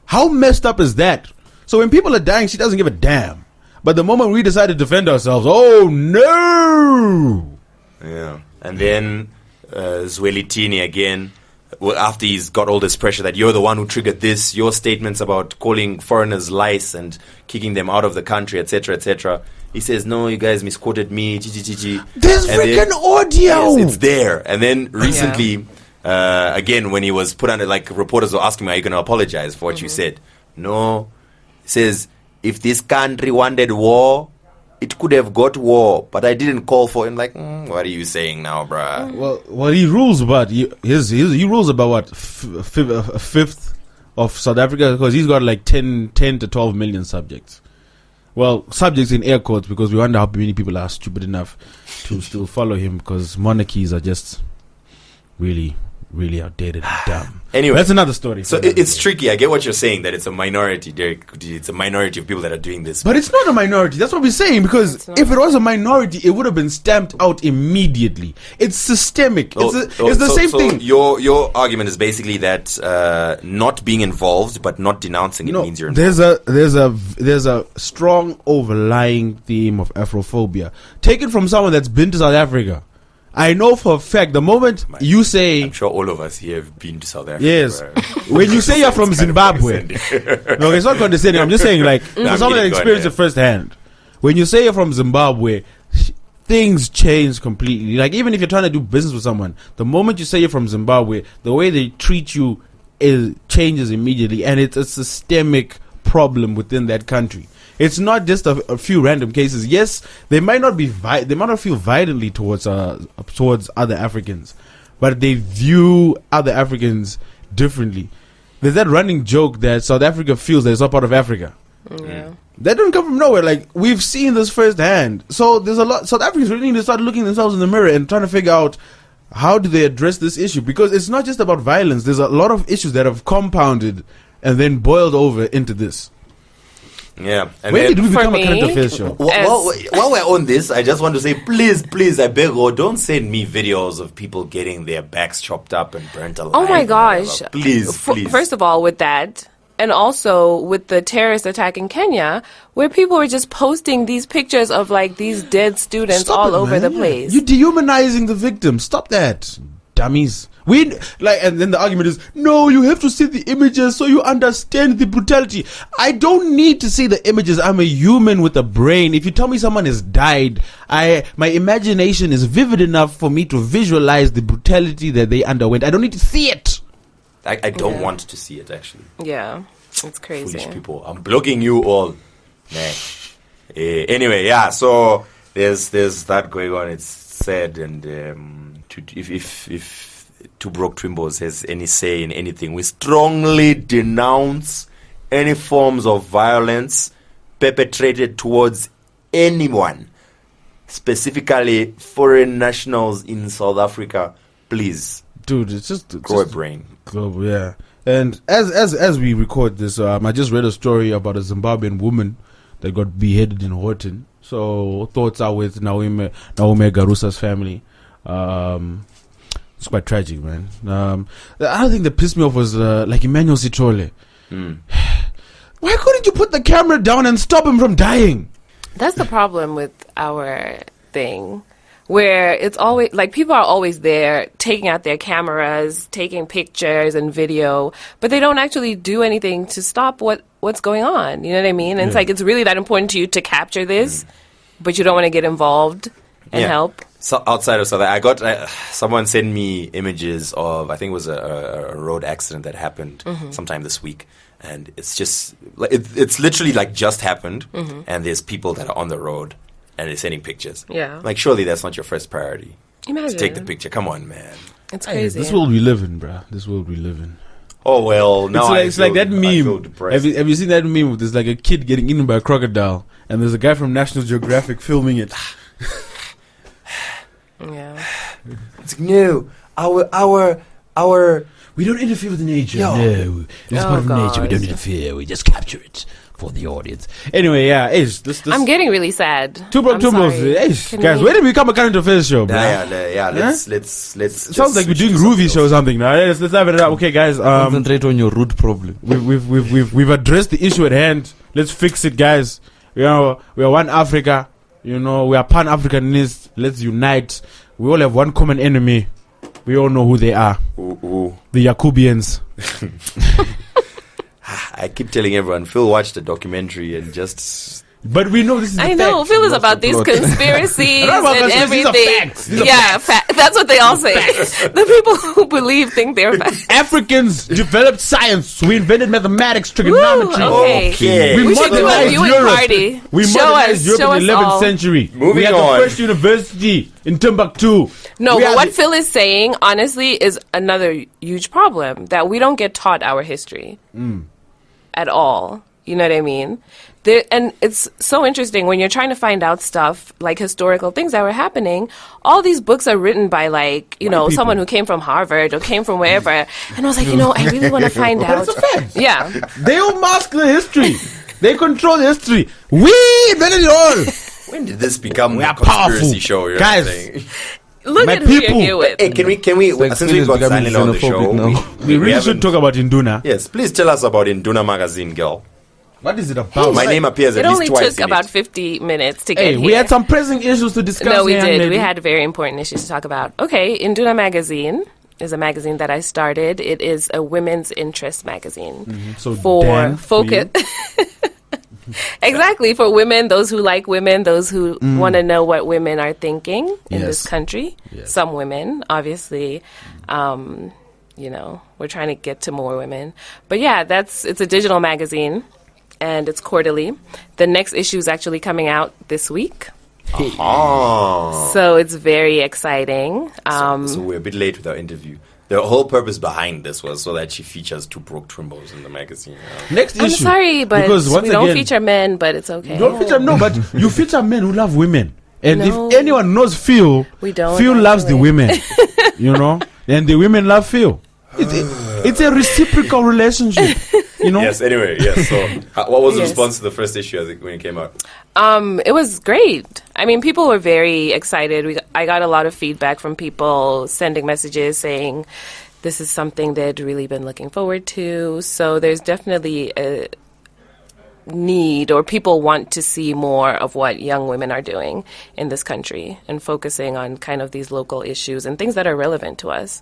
How messed up is that? So when people are dying, she doesn't give a damn. But the moment we decide to defend ourselves, oh no! Yeah. And then Zwelithini again, well, after he's got all this pressure that you're the one who triggered this, your statements about calling foreigners lice and kicking them out of the country, etc., he says, no, you guys misquoted me, There's And then- freaking audio! Yes, it's there. And then recently, again, when he was put under, like, reporters were asking him, are you going to apologize for what you said? No. He says, if this country wanted war, it could have got war, but I didn't call for it. I'm like, what are you saying now, bruh? Well, he rules about he rules about what a fifth of South Africa, because he's got like 10 to 12 million subjects. Well, subjects in air quotes, because we wonder how many people are stupid enough to still follow him, because monarchies are just really, really outdated and dumb. Anyway, that's another story. So it's tricky. I get what you're saying, that it's a minority, Dereck. It's a minority of people that are doing this. But it's not a minority. That's what we're saying. Because if it was a minority, it would have been stamped out immediately. It's systemic. It's the same thing. Your argument is basically that not being involved but not denouncing it means you're involved. There's a strong overlying theme of Afrophobia. Take it from someone that's been to South Africa. I know for a fact, the moment you say... I'm sure all of us here have been to South Africa. Yes. Right? When you say you're from Zimbabwe... No, it's not condescending. I'm just saying, like, for someone that experienced it firsthand. When you say you're from Zimbabwe, things change completely. Like, even if you're trying to do business with someone, the moment you say you're from Zimbabwe, the way they treat you changes immediately. And it's a systemic problem within that country. It's not just a few random cases. Yes, they might not feel violently towards other Africans, but they view other Africans differently. There's that running joke that South Africa feels that it's not part of Africa. Yeah. That didn't come from nowhere. Like, we've seen this firsthand. So there's a lot. South Africans really need to start looking themselves in the mirror and trying to figure out how do they address this issue, because it's not just about violence. There's a lot of issues that have compounded and then boiled over into this. Yeah. And When then, did we become a current me, affairs show? while we're on this, I just want to say, please, I beg you, don't send me videos of people getting their backs chopped up and burnt alive. Oh my and gosh. whatever. Please. First of all, with that, and also with the terrorist attack in Kenya, where people were just posting these pictures of like these dead students Stop all it, over man. the place. You're dehumanizing the victim. Stop that, dummies. And then the argument is, no, you have to see the images so you understand the brutality. I don't need to see the images. I'm a human with a brain. If you tell me someone has died, my imagination is vivid enough for me to visualize the brutality that they underwent. I don't need to see it. I don't want to see it, actually. Yeah, it's crazy. Foolish people. I'm blocking you all. Man. Anyway, yeah, so there's that going on. It's sad, and if Two Broke Twimbos has any say in anything, we strongly denounce any forms of violence perpetrated towards anyone, specifically foreign nationals in South Africa. Please, Dude, it's just grow a brain. Global, yeah. And as we record this, I just read a story about a Zimbabwean woman that got beheaded in Horton. So thoughts are with Naomi Garusa's family. It's quite tragic, man. The other thing that pissed me off was like Emmanuel Sitole. Why couldn't you put the camera down and stop him from dying? That's the problem with our thing, where it's always like people are always there taking out their cameras, taking pictures and video, but they don't actually do anything to stop what's going on. You know what I mean? And it's like it's really that important to you to capture this, but you don't want to get involved and help. So outside of South Africa, I got someone sent me images of, I think it was a road accident that happened sometime this week, and it's just it's literally like just happened, and there's people that are on the road and they're sending pictures. Yeah, like surely that's not your first priority. Imagine to take the picture. Come on, man. It's crazy. This world we live in, bruh. This world we live in. Oh well, no. It's like that meme. Have you seen that meme? There's like a kid getting eaten by a crocodile, and there's a guy from National Geographic filming it. Yeah. It's like, no, our. We don't interfere with nature. Yo. No, it's part of nature. We don't interfere. We just capture it for the audience. Anyway, yeah, this. I'm getting really sad. Two Broke Twimbos. Guys, when did we become a current affairs show, bro? Yeah. Let's. Sounds like we're doing Groovy show or something now. Let's have it up. Okay, guys. Concentrate on your root problem. We've addressed the issue at hand. Let's fix it, guys. We are one Africa. We are Pan-Africanists. Let's unite. We all have one common enemy. We all know who they are. Ooh. The Yakubians. I keep telling everyone, Phil watched the documentary and just... But we know this is I know. Phil is about these conspiracies and everything. These are facts. That's what they all say. The people who believe think they're facts. Africans developed science. We invented mathematics, trigonometry. Okay. We should do a modernized viewing Europe. party. We modernized Europe in the 11th century. We had the first university in Timbuktu. No, but what Phil is saying, honestly, is another huge problem, that we don't get taught our history at all. You know what I mean? And it's so interesting when you're trying to find out stuff, like historical things that were happening. All these books are written by, like, someone who came from Harvard or came from wherever. And I was like, I really want to find out. That's a fact. Yeah. They all mask the history. They control the history. We invented it all. When did this become a powerful conspiracy show? You're guys. saying? Look My at who people. you're here with. Hey, can we Like since we've got becoming Zanele on the show, xenophobic now. We really should talk about Induna. Yes, please tell us about Induna magazine, girl. What is it about? My name appears It at least only twice took about 50 minutes to get Hey, here. we had some pressing issues to discuss. No, we here, did. lady. We had very important issues to talk about. Okay, Induna magazine is a magazine that I started. It is a women's interest magazine So for Dan, focus. Exactly, for women, those who like women, those who want to know what women are thinking in this country. Yes. Some women, obviously. We're trying to get to more women. But yeah, it's a digital magazine, and it's quarterly. The next issue is actually coming out this week. Oh. So it's very exciting. So we're a bit late with our interview. The whole purpose behind this was so that she features two Broke Twimbos in the magazine. Next issue. I'm sorry, but because once we don't again, feature men, but it's okay. Don't feature but you feature men who love women. And No. if anyone knows Phil, We don't, Phil loves the actually. women. And the women love Phil. It's a reciprocal relationship. Yes, anyway, yes. So what was the Yes. response to the first issue when it came out? It was great. I mean, people were very excited. I got a lot of feedback from people sending messages saying this is something they'd really been looking forward to. So there's definitely a need, or people want to see more of what young women are doing in this country and focusing on kind of these local issues and things that are relevant to us.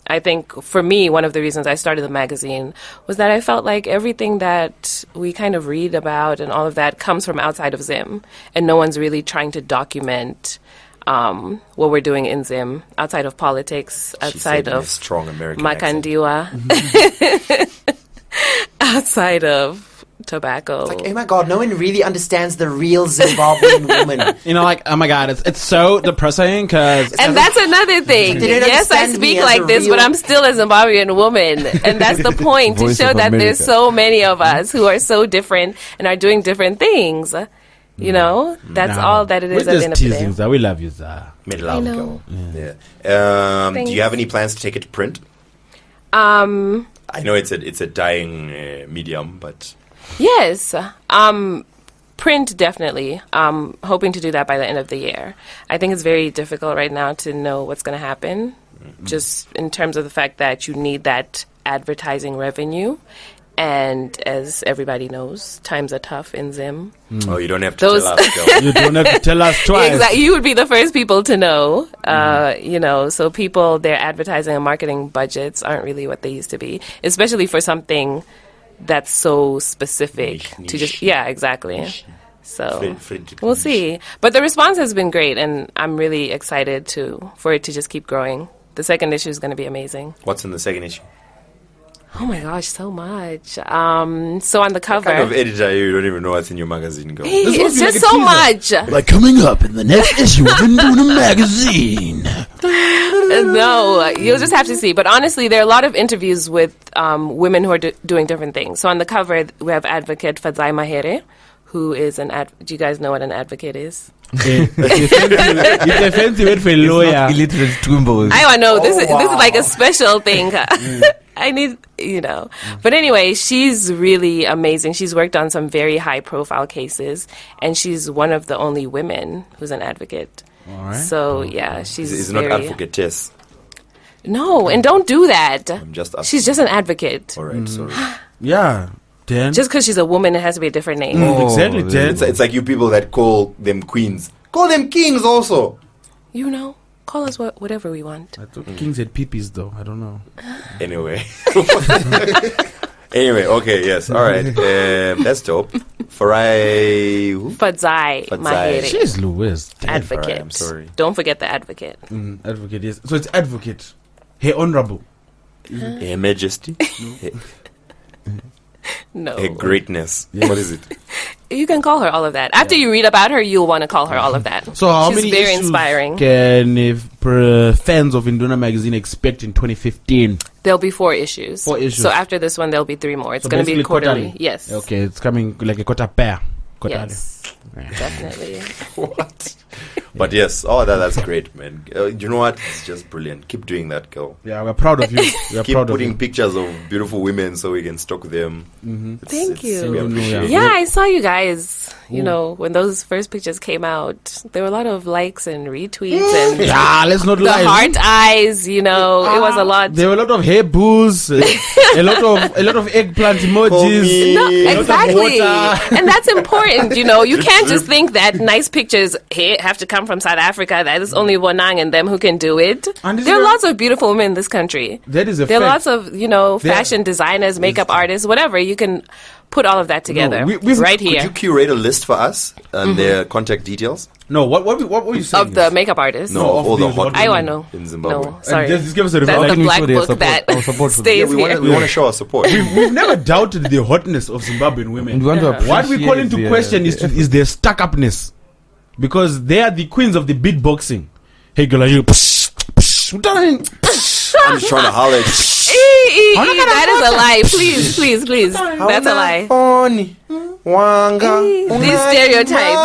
I think for me, one of the reasons I started the magazine was that I felt like everything that we kind of read about and all of that comes from outside of Zim, and no one's really trying to document what we're doing in Zim outside of politics, outside in a of strong American accent. Makandiwa, outside of tobacco. Like, oh my god, no one really understands the real Zimbabwean woman. Oh my God, it's so depressing because... And that's another thing. They don't Yes, I understand me speak as like a this, real- but I'm still a Zimbabwean woman. And that's the point, to Voice show of that there's America. so many of us who are so different and are doing different things. That's all that it is at the end of the day. Zah. We love you, Zah. Made I love, know. girl. Yeah. Do Thanks. you have any plans to take it to print? I know it's a dying medium, but Yes. Print, definitely. Hoping to do that by the end of the year. I think it's very difficult right now to know what's going to happen, just in terms of the fact that you need that advertising revenue. And as everybody knows, times are tough in Zim. Oh, you don't have to tell us. Girl. You don't have to tell us twice. Exactly. You would be the first people to know. You know, so people, their advertising and marketing budgets aren't really what they used to be, especially for something that's so specific Niche. to just, yeah, exactly. So French we'll niche. see. But the response has been great, and I'm really excited for it to just keep growing. The second issue is going to be amazing. What's in the second issue? Oh my gosh, so much. So on the cover, Kind of editor, you don't even know what's in your magazine, girl. hey, This it's must be just like a so teaser. much. Like coming up in the next issue of Induna magazine. No, you'll just have to see. But honestly, there are a lot of interviews with women who are doing different things. So on the cover, we have advocate Fadzai Mahere, who is do you guys know what an advocate is? It's a fancy word for a lawyer. Illiterate Twimbos. I don't know. This is like a special thing. I need, But anyway, she's really amazing. She's worked on some very high-profile cases, and she's one of the only women who's an advocate. All right. So yeah, she's It's not very... advocatess. No, and don't do that. I'm just asking. She's just an advocate. All right, sorry. Yeah. Dan. Just because she's a woman, it has to be a different name. Exactly, Dan. It's like you people that call them queens. Call them kings also. Call us whatever we want. I thought kings had peepees, though. I don't know. Anyway. Anyway, okay, yes. All right. That's dope. Farai... Who? Fadzai Fadzai. Mahere. She's Louis. Advocate. Alright, I'm sorry. Don't forget the advocate. Advocate, yes. So it's advocate. Hey, honorable. Her Majesty. No. Her greatness. Yes. What is it? You can call her all of that. After you read about her, you'll want to call her all of that. So how She's many very issues inspiring. can fans of Induna magazine expect in 2015? There'll be 4 issues. 4 issues. So after this one, there'll be 3 more. It's So going to be basically quarterly. Yes. Okay, it's coming like a quarter pair. Quarterly. Yes. Definitely. What? But yes, that's great, man. You know what? It's just brilliant. Keep doing that, girl. Yeah, we're proud of you. We're Keep proud of putting you. pictures of beautiful women so we can stalk them. Thank you. We appreciate it. Yeah, I saw you guys. When those first pictures came out, there were a lot of likes and retweets and Yeah, let's not the lie. heart eyes. It was a lot. There were a lot of hair boos, a lot of eggplant emojis. No, a lot of exactly. water. And that's important, You can't just think that nice pictures have to come from South Africa. That is only Wanang and them who can do it. And this There are is- lots of beautiful women in this country. That is a There are fact. lots of, fashion designers, makeup artists, whatever. You can put all of that together we've- right Could here you curate a list for us and their contact details? No, what were you saying? of the makeup artists. No, of all the these hot hot I women know. in Zimbabwe. No, sorry. just give us a That's review. the Let me black show their book support- that our support for them. stays Yeah, we here. want to show our support. We've never doubted the hotness of Zimbabwean women. And we want to appreciate What we call into their- question their is their stuck-upness. Because they are the queens of the beatboxing. Hey, girl, are you... I'm just trying to holler at That is a lie. Please. That's a lie. These stereotypes.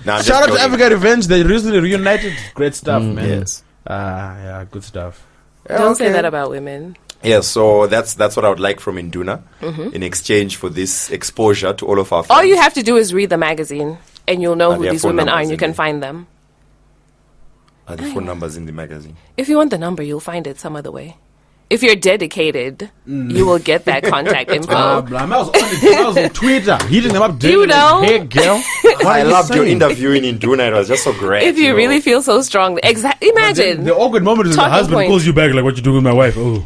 Nah, I'm just Shout out to joking. Africa Revenge. They recently reunited. Great stuff, man. Yes. Yeah, good stuff. Don't say that about women. Yeah, so that's what I would like from Induna in exchange for this exposure to all of our fans. All you have to do is read the magazine, and you'll know And who their these phone women are, numbers and you in can there. find them. Are the phone numbers in the magazine? If you want the number, you'll find it some other way. If you're dedicated, you will get that contact info. I was on Twitter, hitting them up daily. You know. Like, hey, girl. I loved your interview in Induna. It was just so great. If you know. really feel so strongly, imagine. The awkward moment is the Talking husband point. calls you back like, what you doing with my wife? Oh.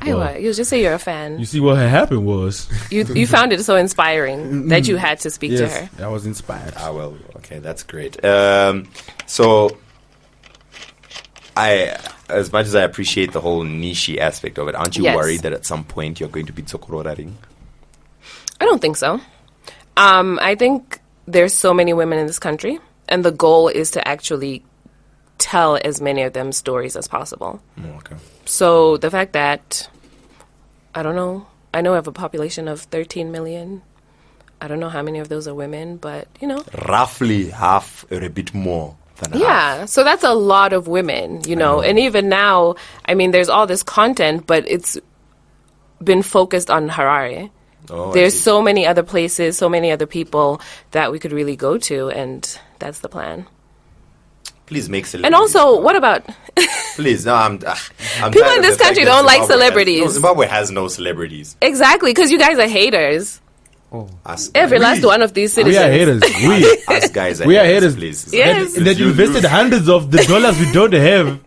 Aywa, you'll just say you're a fan. You see what had happened was... You found it so inspiring that you had to speak to her. I was inspired. Ah, well, okay, that's great. So, as much as I appreciate the whole niche aspect of it, aren't you Yes. worried that at some point you're going to be tsokororaring? I don't think so. I think there's so many women in this country, and the goal is to actually tell as many of them stories as possible. Okay. So the fact that, I don't know, I know I have a population of 13 million. I don't know how many of those are women, but, Roughly half or a bit more than half. Yeah, so that's a lot of women, and even now, there's all this content, but it's been focused on Harare. Oh, I There's see. so many other places, so many other people that we could really go to, and that's the plan. Please make celebrities. And also, what about Please, no, I'm People tired in of this the fact country that don't like Zimbabwe celebrities. Zimbabwe has no celebrities. exactly? Because you guys are haters. Us, Every last one of these citizens. We are haters. us guys We are haters. please. Yes. That invested hundreds of the dollars we don't have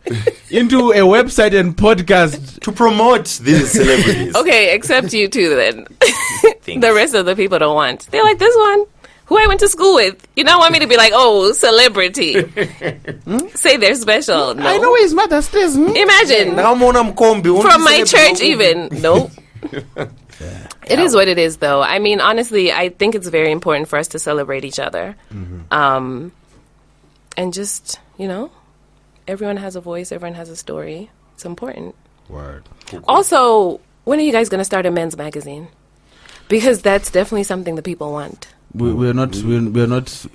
into a website and podcast. To promote these celebrities. Okay, except you two then. Thanks. The rest of the people don't want. They're like, this one, who I went to school with. You don't want me to be like, oh, celebrity. Say they're special. No. I know his mother stays. Imagine. From my church even. Nope. It is what it is, though. I mean, honestly, I think it's very important for us to celebrate each other. And just, everyone has a voice, everyone has a story. It's important. Word. Also, when are you guys going to start a men's magazine? Because that's definitely something the people want. We're not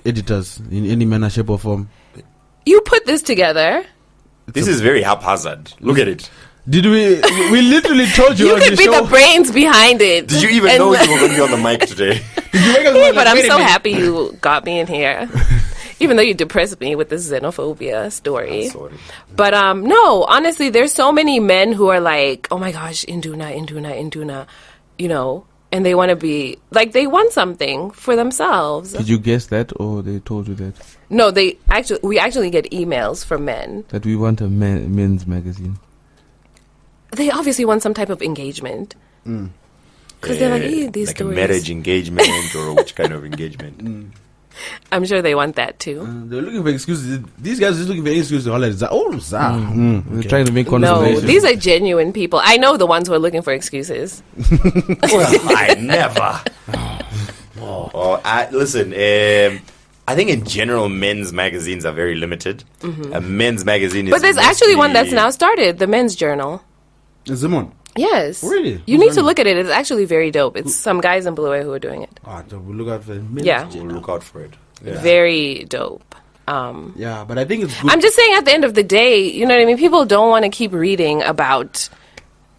editors in any manner, shape, or form. You put this together. This is very haphazard. Look at it. Did we? We literally told you. You on could the be show. the brains behind it. Did you even And- know you were going to be on the mic today? Did you wake up and like, But I'm wait a so minute. happy you got me in here. Even though you depressed me with this xenophobia story. Sorry. But no, honestly, there's so many men who are like, oh my gosh, Induna, and they want to be, like, they want something for themselves. Did you guess that, or they told you that? No, we actually get emails from men. That we want a men's magazine. They obviously want some type of engagement. Because they're like, these like stories. a marriage engagement or which kind of engagement? I'm sure they want that too. They're looking for excuses. These guys are just looking for excuses to holidays. We're trying to make No, conversation. these are genuine people. I know the ones who are looking for excuses. Well, I never. Listen, I think in general, men's magazines are very limited. A men's magazine is. But there's actually one that's mostly- now started, the Men's Journal. Zimon. Yes. Really? You Who's need to running look at it. It's actually very dope. It's some guys in Blue who are doing it. So we'll look out for it. Yeah. We'll look out for it. Yeah. Very dope. Yeah, but I think it's good. I'm just saying at the end of the day, you know what I mean? People don't want to keep reading about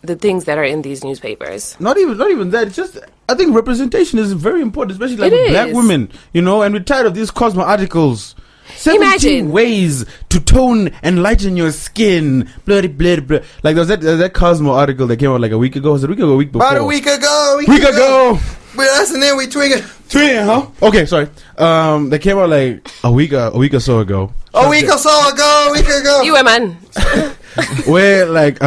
the things that are in these newspapers. Not even that. It's just I think representation is very important, especially like It with black is. women. And we're tired of these Cosmo articles. 17 Imagine. ways to tone and lighten your skin. Blah, blah, blah. Like there was that Cosmo article that came out like a week ago. Was it a week ago or a week before? About a week ago. Week ago. We're us and then we twigger. Twin, huh? Okay, sorry. They came out like a week or so ago. A week or so ago. A week ago. You a man. Where like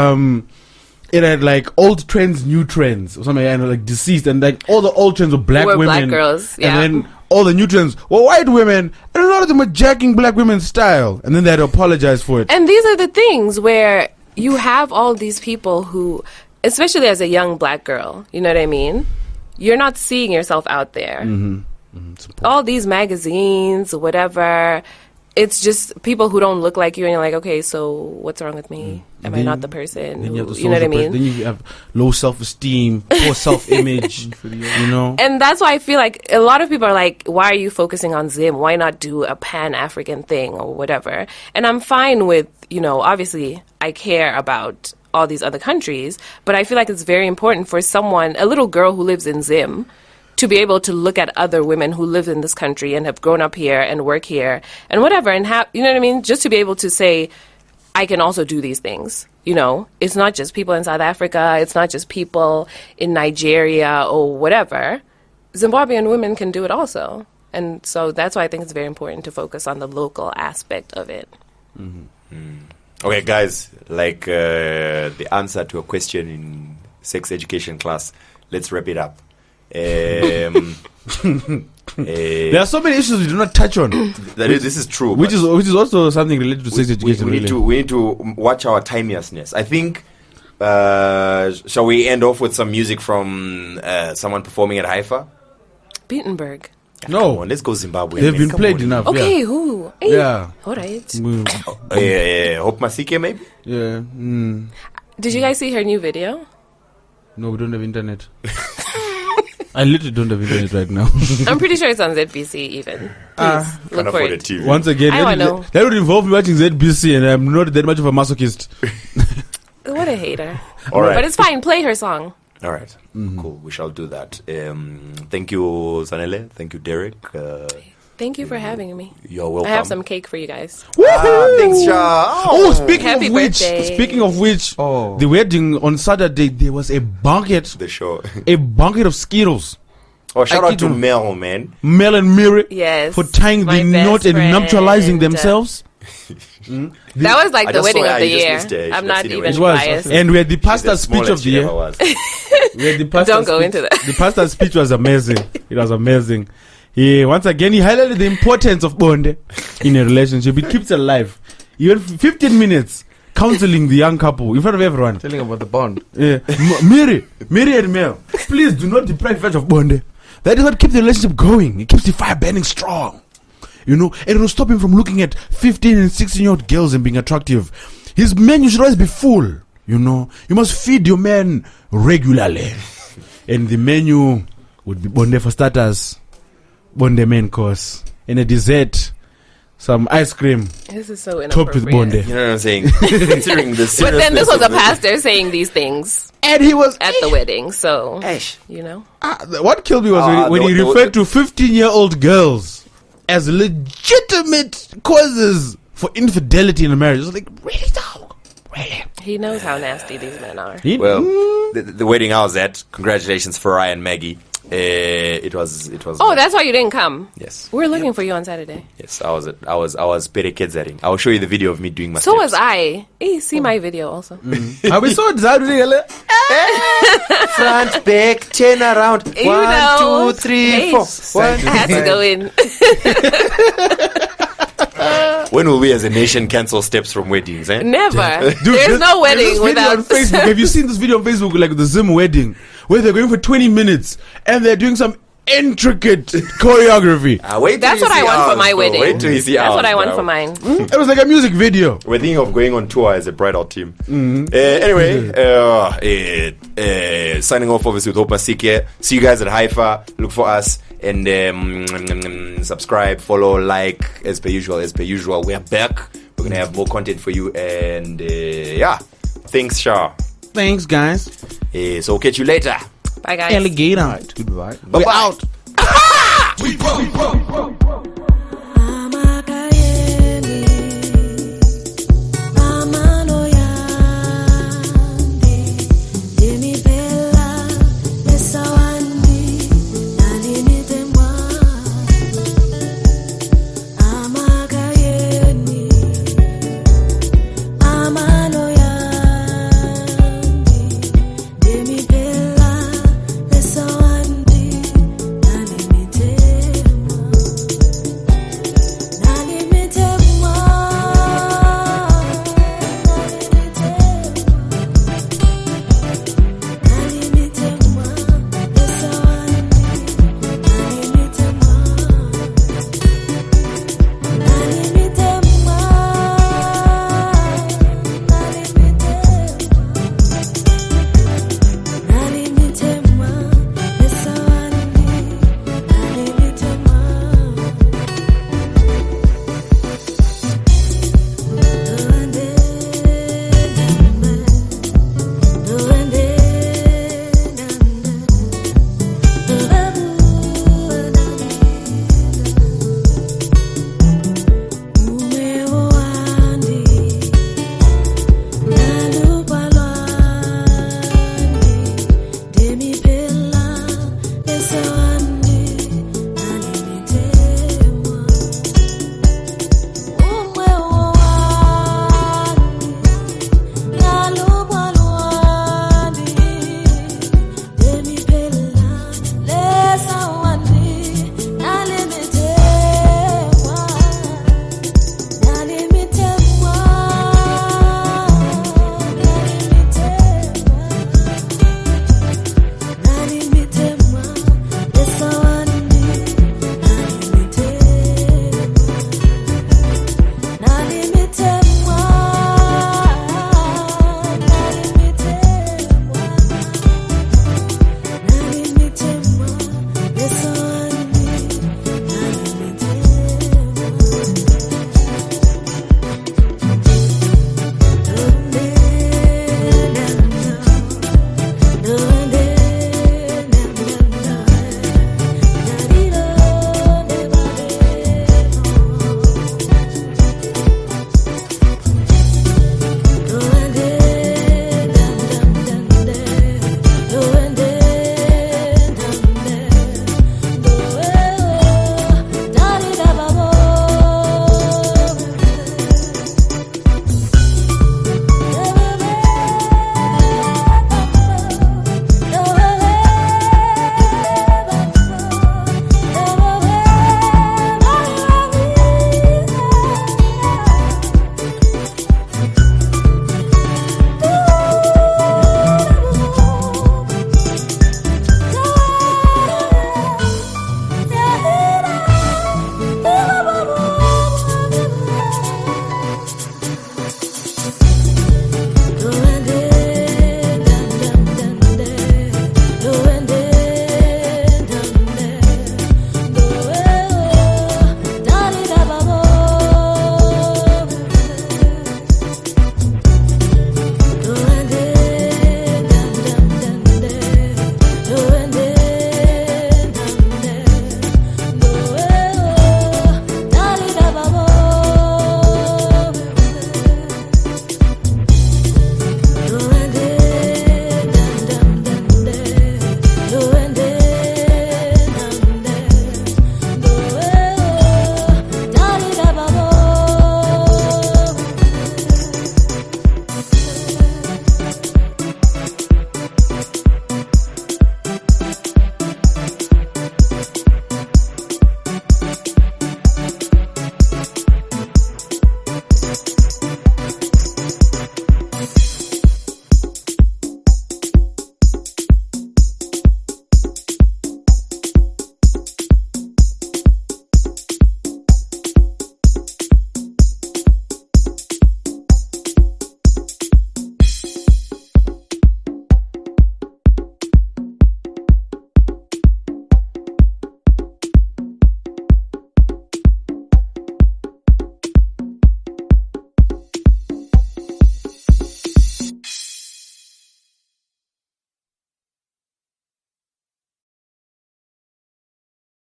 it had like old trends, new trends, or something, and like deceased, and like all the old trends were black Were women, black girls, yeah. and then all the new trends were white women, and a lot of them were jacking black women's style, and then they had to apologize for it. And these are the things where you have all these people who, especially as a young black girl, you know what I mean? You're not seeing yourself out there. It's important. All these magazines, whatever, it's just people who don't look like you, and you're like, okay, so what's wrong with me? Am I then- not the person? Then you, have the You know what I social press- mean? Then you have low self-esteem, poor self-image. And that's why I feel like a lot of people are like, why are you focusing on Zim? Why not do a Pan-African thing or whatever? And I'm fine with, obviously I care about all these other countries, but I feel like it's very important for someone, a little girl who lives in Zim, to be able to look at other women who live in this country and have grown up here and work here and whatever, and have, you know what I mean? Just to be able to say, I can also do these things. It's not just people in South Africa. It's not just people in Nigeria or whatever. Zimbabwean women can do it also. And so that's why I think it's very important to focus on the local aspect of it. Okay, guys, like the answer to a question in sex education class, let's wrap it up. There are so many issues we do not touch on, This is true. which but is also something related to sex education. we need really. to watch our timelessness. I think. Shall we end off with some music from someone performing at HIFA? Beatenberg. Come No, on, let's go Zimbabwe. they've man. been Come played on. enough. Okay, who? Hey. Yeah. All right. Yeah. Hope Masike maybe. Yeah. Did you guys see her new video? No, we don't have internet. I literally don't have internet right now. I'm pretty sure it's on ZBC even. Please, Can't look for afford a it. TV. Once again, I know. that would involve me watching ZBC, and I'm not that much of a masochist. What a hater. All right. But it's fine. Play her song. All right. Cool. We shall do that. Thank you, Zanele. Thank you, Dereck. Thank you for having me. You're welcome. I have some cake for you guys. Thanks, Sha. Oh, speaking Happy of which, birthday. the wedding on Saturday, there was a bucket The show. of Skittles. Oh, shout I out kid to you. Mel, man. Mel and Miri Yes. for tying my the best knot and friend. nuptializing themselves. That was like I the just wedding saw- of the you just year. missed it. I'm You not just even It was. biased. And we had the She's the pastor's speech smallest of the she year. ever was. We had the pastor's Don't go speech. into that. The pastor's speech was amazing. It was amazing. Once again, he highlighted the importance of bonde in a relationship. It keeps it alive. Even 15 minutes counseling the young couple in front of everyone. Telling about the bond. Miri and Mel, please do not deprive us of bonde. That is what keeps the relationship going. It keeps the fire burning strong. And it will stop him from looking at 15 and 16-year-old girls and being attractive. His menu should always be full. You must feed your man regularly. And the menu would be bonde for starters, bonde main course, and a dessert, some ice cream This is so topped with inappropriate. bonde. You know what I'm saying? Considering the seriousness But then this was of a the- pastor saying these things And he was at the wedding, so Eish. you know. what killed me was when he referred to 15-year-old girls as legitimate causes for infidelity in a marriage. I was like, really though? Really? He knows how nasty these men are. Well, the wedding I was at, congratulations for Ryan and Maggie. It was. Oh, that's why you didn't come. Yes. We're looking for you on Saturday. Yes, I was Pere Kedzaring. I will show you the video of me doing my So steps. was I. Hey, see my video also. Are we so excited? Front, back, turn around. You know. Hey, four. I had to go in. When will we as a nation cancel steps from weddings, eh? Never. Dude, There's no there's this wedding video without. on Facebook. Have you seen this video on Facebook, like the Zim wedding, where they're going for 20 minutes and they're doing some intricate choreography? Wait till That's you what see I want for ours, my bro. wedding. Wait till you see That's ours, what I want bro. for mine. It was like a music video. We're thinking of going on tour as a bridal team. Anyway, signing off obviously with Hope Masike. See you guys at HIFA. Look for us and subscribe, follow, like as per usual. We're back. We're gonna have more content for you and thanks, Sha. Thanks, guys. So catch you later. Bye, guys. Alligator. Goodbye. Bye bye. We broke.